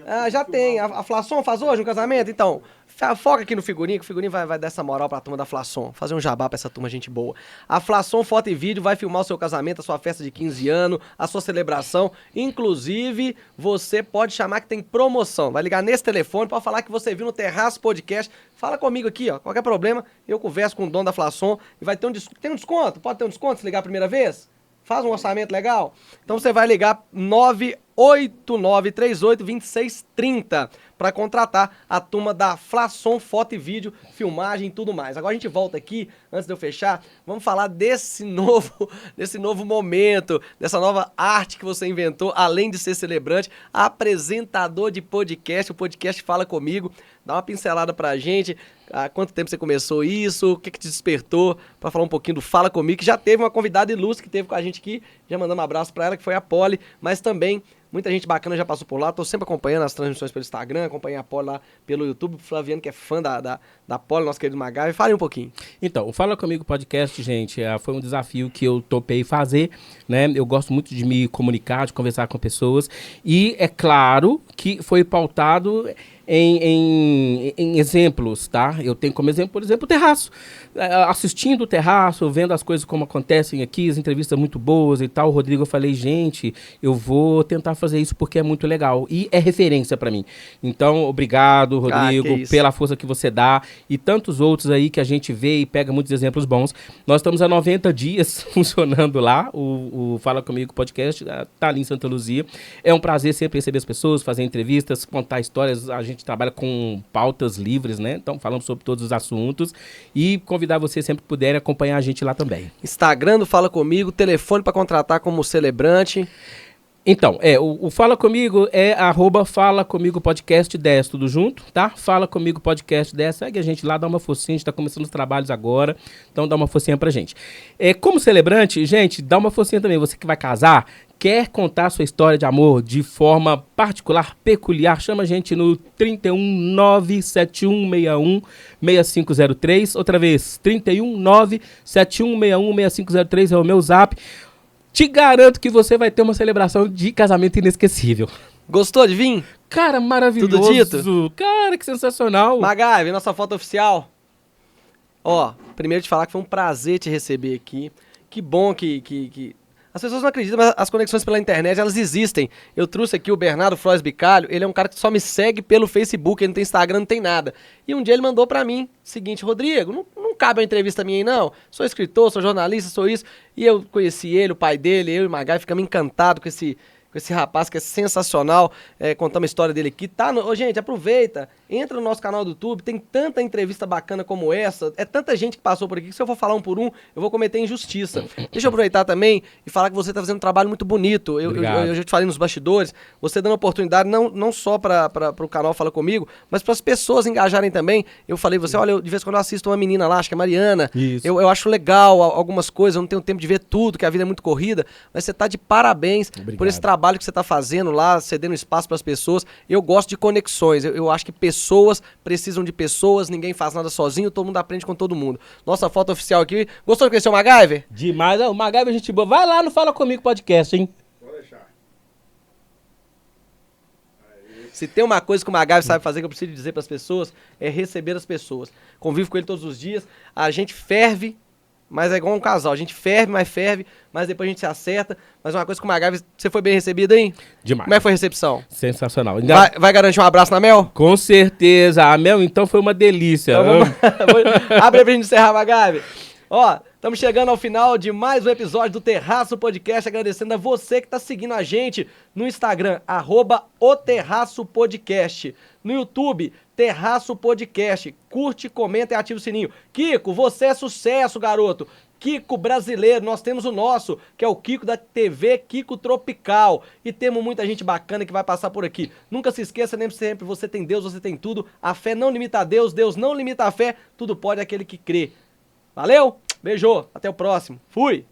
A: Ah, já tem. A Flasson faz hoje um casamento? Então, foca aqui no figurinho, que o figurinho vai dar essa moral pra turma da Flasson. Fazer um jabá pra essa turma, gente boa. A Flasson Foto e Vídeo vai filmar o seu casamento, a sua festa de 15 anos, a sua celebração. Inclusive, você pode chamar que tem promoção. Vai ligar nesse telefone, pode falar que você viu no Terraço Podcast. Fala comigo aqui, ó. Qualquer problema, eu converso com o dono da Flasson e vai ter um desconto. Tem um desconto? Pode ter um desconto se ligar a primeira vez? Faz um orçamento legal? Então você vai ligar 989382630 para contratar a turma da Flasson Foto e Vídeo, filmagem e tudo mais. Agora a gente volta aqui, antes de eu fechar, vamos falar desse novo momento, dessa nova arte que você inventou, além de ser celebrante, apresentador de podcast, o podcast Fala Comigo. Dá uma pincelada pra gente, há quanto tempo você começou isso, o que te despertou para falar um pouquinho do Fala Comigo, que já teve uma convidada ilustre que teve com a gente aqui, já mandamos um abraço para ela, que foi a Polly, mas também Muita gente bacana já passou por lá. Tô sempre acompanhando as transmissões pelo Instagram, acompanhei a Poli lá pelo YouTube. O Flaviano, que é fã da Poli, nosso querido MacGyver. Fale um pouquinho.
B: Então, o Fala Comigo Podcast, gente, foi um desafio que eu topei fazer, né? Eu gosto muito de me comunicar, de conversar com pessoas. E é claro que foi pautado em exemplos, tá? Eu tenho como exemplo, por exemplo, o Terraço. Assistindo o Terraço, vendo as coisas como acontecem aqui, as entrevistas muito boas e tal. O Rodrigo, eu falei, gente, eu vou tentar fazer isso porque é muito legal. E é referência pra mim. Então, obrigado, Rodrigo, pela força que você dá. E tantos outros aí que a gente vê e pega muitos exemplos bons. Nós estamos há 90 dias funcionando lá, o Fala Comigo Podcast, tá ali em Santa Luzia. É um prazer sempre receber as pessoas, fazer entrevistas, contar histórias. A gente trabalha com pautas livres, né? Então falamos sobre todos os assuntos e convidar você sempre que puder acompanhar a gente lá também.
A: Instagram do Fala Comigo, telefone para contratar como celebrante.
B: Então, o Fala Comigo é @Fala Comigo Podcast 10, tudo junto, tá? Fala Comigo Podcast 10, segue a gente lá, dá uma forcinha, a gente tá começando os trabalhos agora, então dá uma forcinha pra gente. Como celebrante, gente, dá uma forcinha também, você que vai casar, quer contar sua história de amor de forma particular, peculiar, chama a gente no 31971616503, outra vez, 31971616503 é o meu zap. Te garanto que você vai ter uma celebração de casamento inesquecível.
A: Gostou de vir?
B: Cara, maravilhoso.
A: Tudo dito?
B: Cara, que sensacional.
A: MacGyver, nossa foto oficial. Ó, primeiro te falar que foi um prazer te receber aqui. Que bom que... As pessoas não acreditam, mas as conexões pela internet, elas existem. Eu trouxe aqui o Bernardo Flores Bicalho, ele é um cara que só me segue pelo Facebook, ele não tem Instagram, não tem nada. E um dia ele mandou pra mim, seguinte, Rodrigo, não cabe uma entrevista minha aí não, sou escritor, sou jornalista, sou isso. E eu conheci ele, o pai dele, eu e o MacGyver, ficamos encantados com esse rapaz que é sensacional, contando a história dele aqui. Ô, gente, aproveita, entra no nosso canal do YouTube, tem tanta entrevista bacana como essa, é tanta gente que passou por aqui que se eu for falar um por um, eu vou cometer injustiça. Deixa eu aproveitar também e falar que você está fazendo um trabalho muito bonito. Eu já te falei nos bastidores, você dando oportunidade não só para o canal Fala Comigo, mas para as pessoas engajarem também. Eu falei, olha, de vez em quando eu assisto uma menina lá, acho que é Mariana, eu acho legal algumas coisas, eu não tenho tempo de ver tudo, que a vida é muito corrida, mas você tá de parabéns por esse trabalho que você está fazendo lá, cedendo espaço para as pessoas. Eu gosto de conexões, eu acho que pessoas precisam de pessoas, ninguém faz nada sozinho, todo mundo aprende com todo mundo. Nossa foto oficial aqui. Gostou de conhecer o MacGyver?
B: Demais, o MacGyver é gente boa. Vai lá no Fala Comigo Podcast, hein?
C: Vou deixar.
A: Se tem uma coisa que o MacGyver sabe fazer, que eu preciso dizer para as pessoas, é receber as pessoas. Convivo com ele todos os dias, a gente ferve, mas é igual um casal. A gente ferve, mas depois a gente se acerta. Mas uma coisa com o MacGyver, você foi bem recebido aí?
B: Demais.
A: Como é que foi a recepção?
B: Sensacional.
A: Vai garantir um abraço na Mel?
B: Com certeza. A Mel, então, foi uma delícia.
A: Então, abre aí pra gente encerrar, MacGyver. Ó, estamos chegando ao final de mais um episódio do Terraço Podcast, agradecendo a você que está seguindo a gente no Instagram, @oterraçopodcast, no YouTube, Terraço Podcast, curte, comenta e ativa o sininho. Kiko, você é sucesso, garoto. Kiko brasileiro, nós temos o nosso, que é o Kiko da TV Kiko Tropical. E temos muita gente bacana que vai passar por aqui. Nunca se esqueça, lembre sempre, você tem Deus, você tem tudo. A fé não limita a Deus, Deus não limita a fé. Tudo pode aquele que crê. Valeu, beijo, até o próximo. Fui!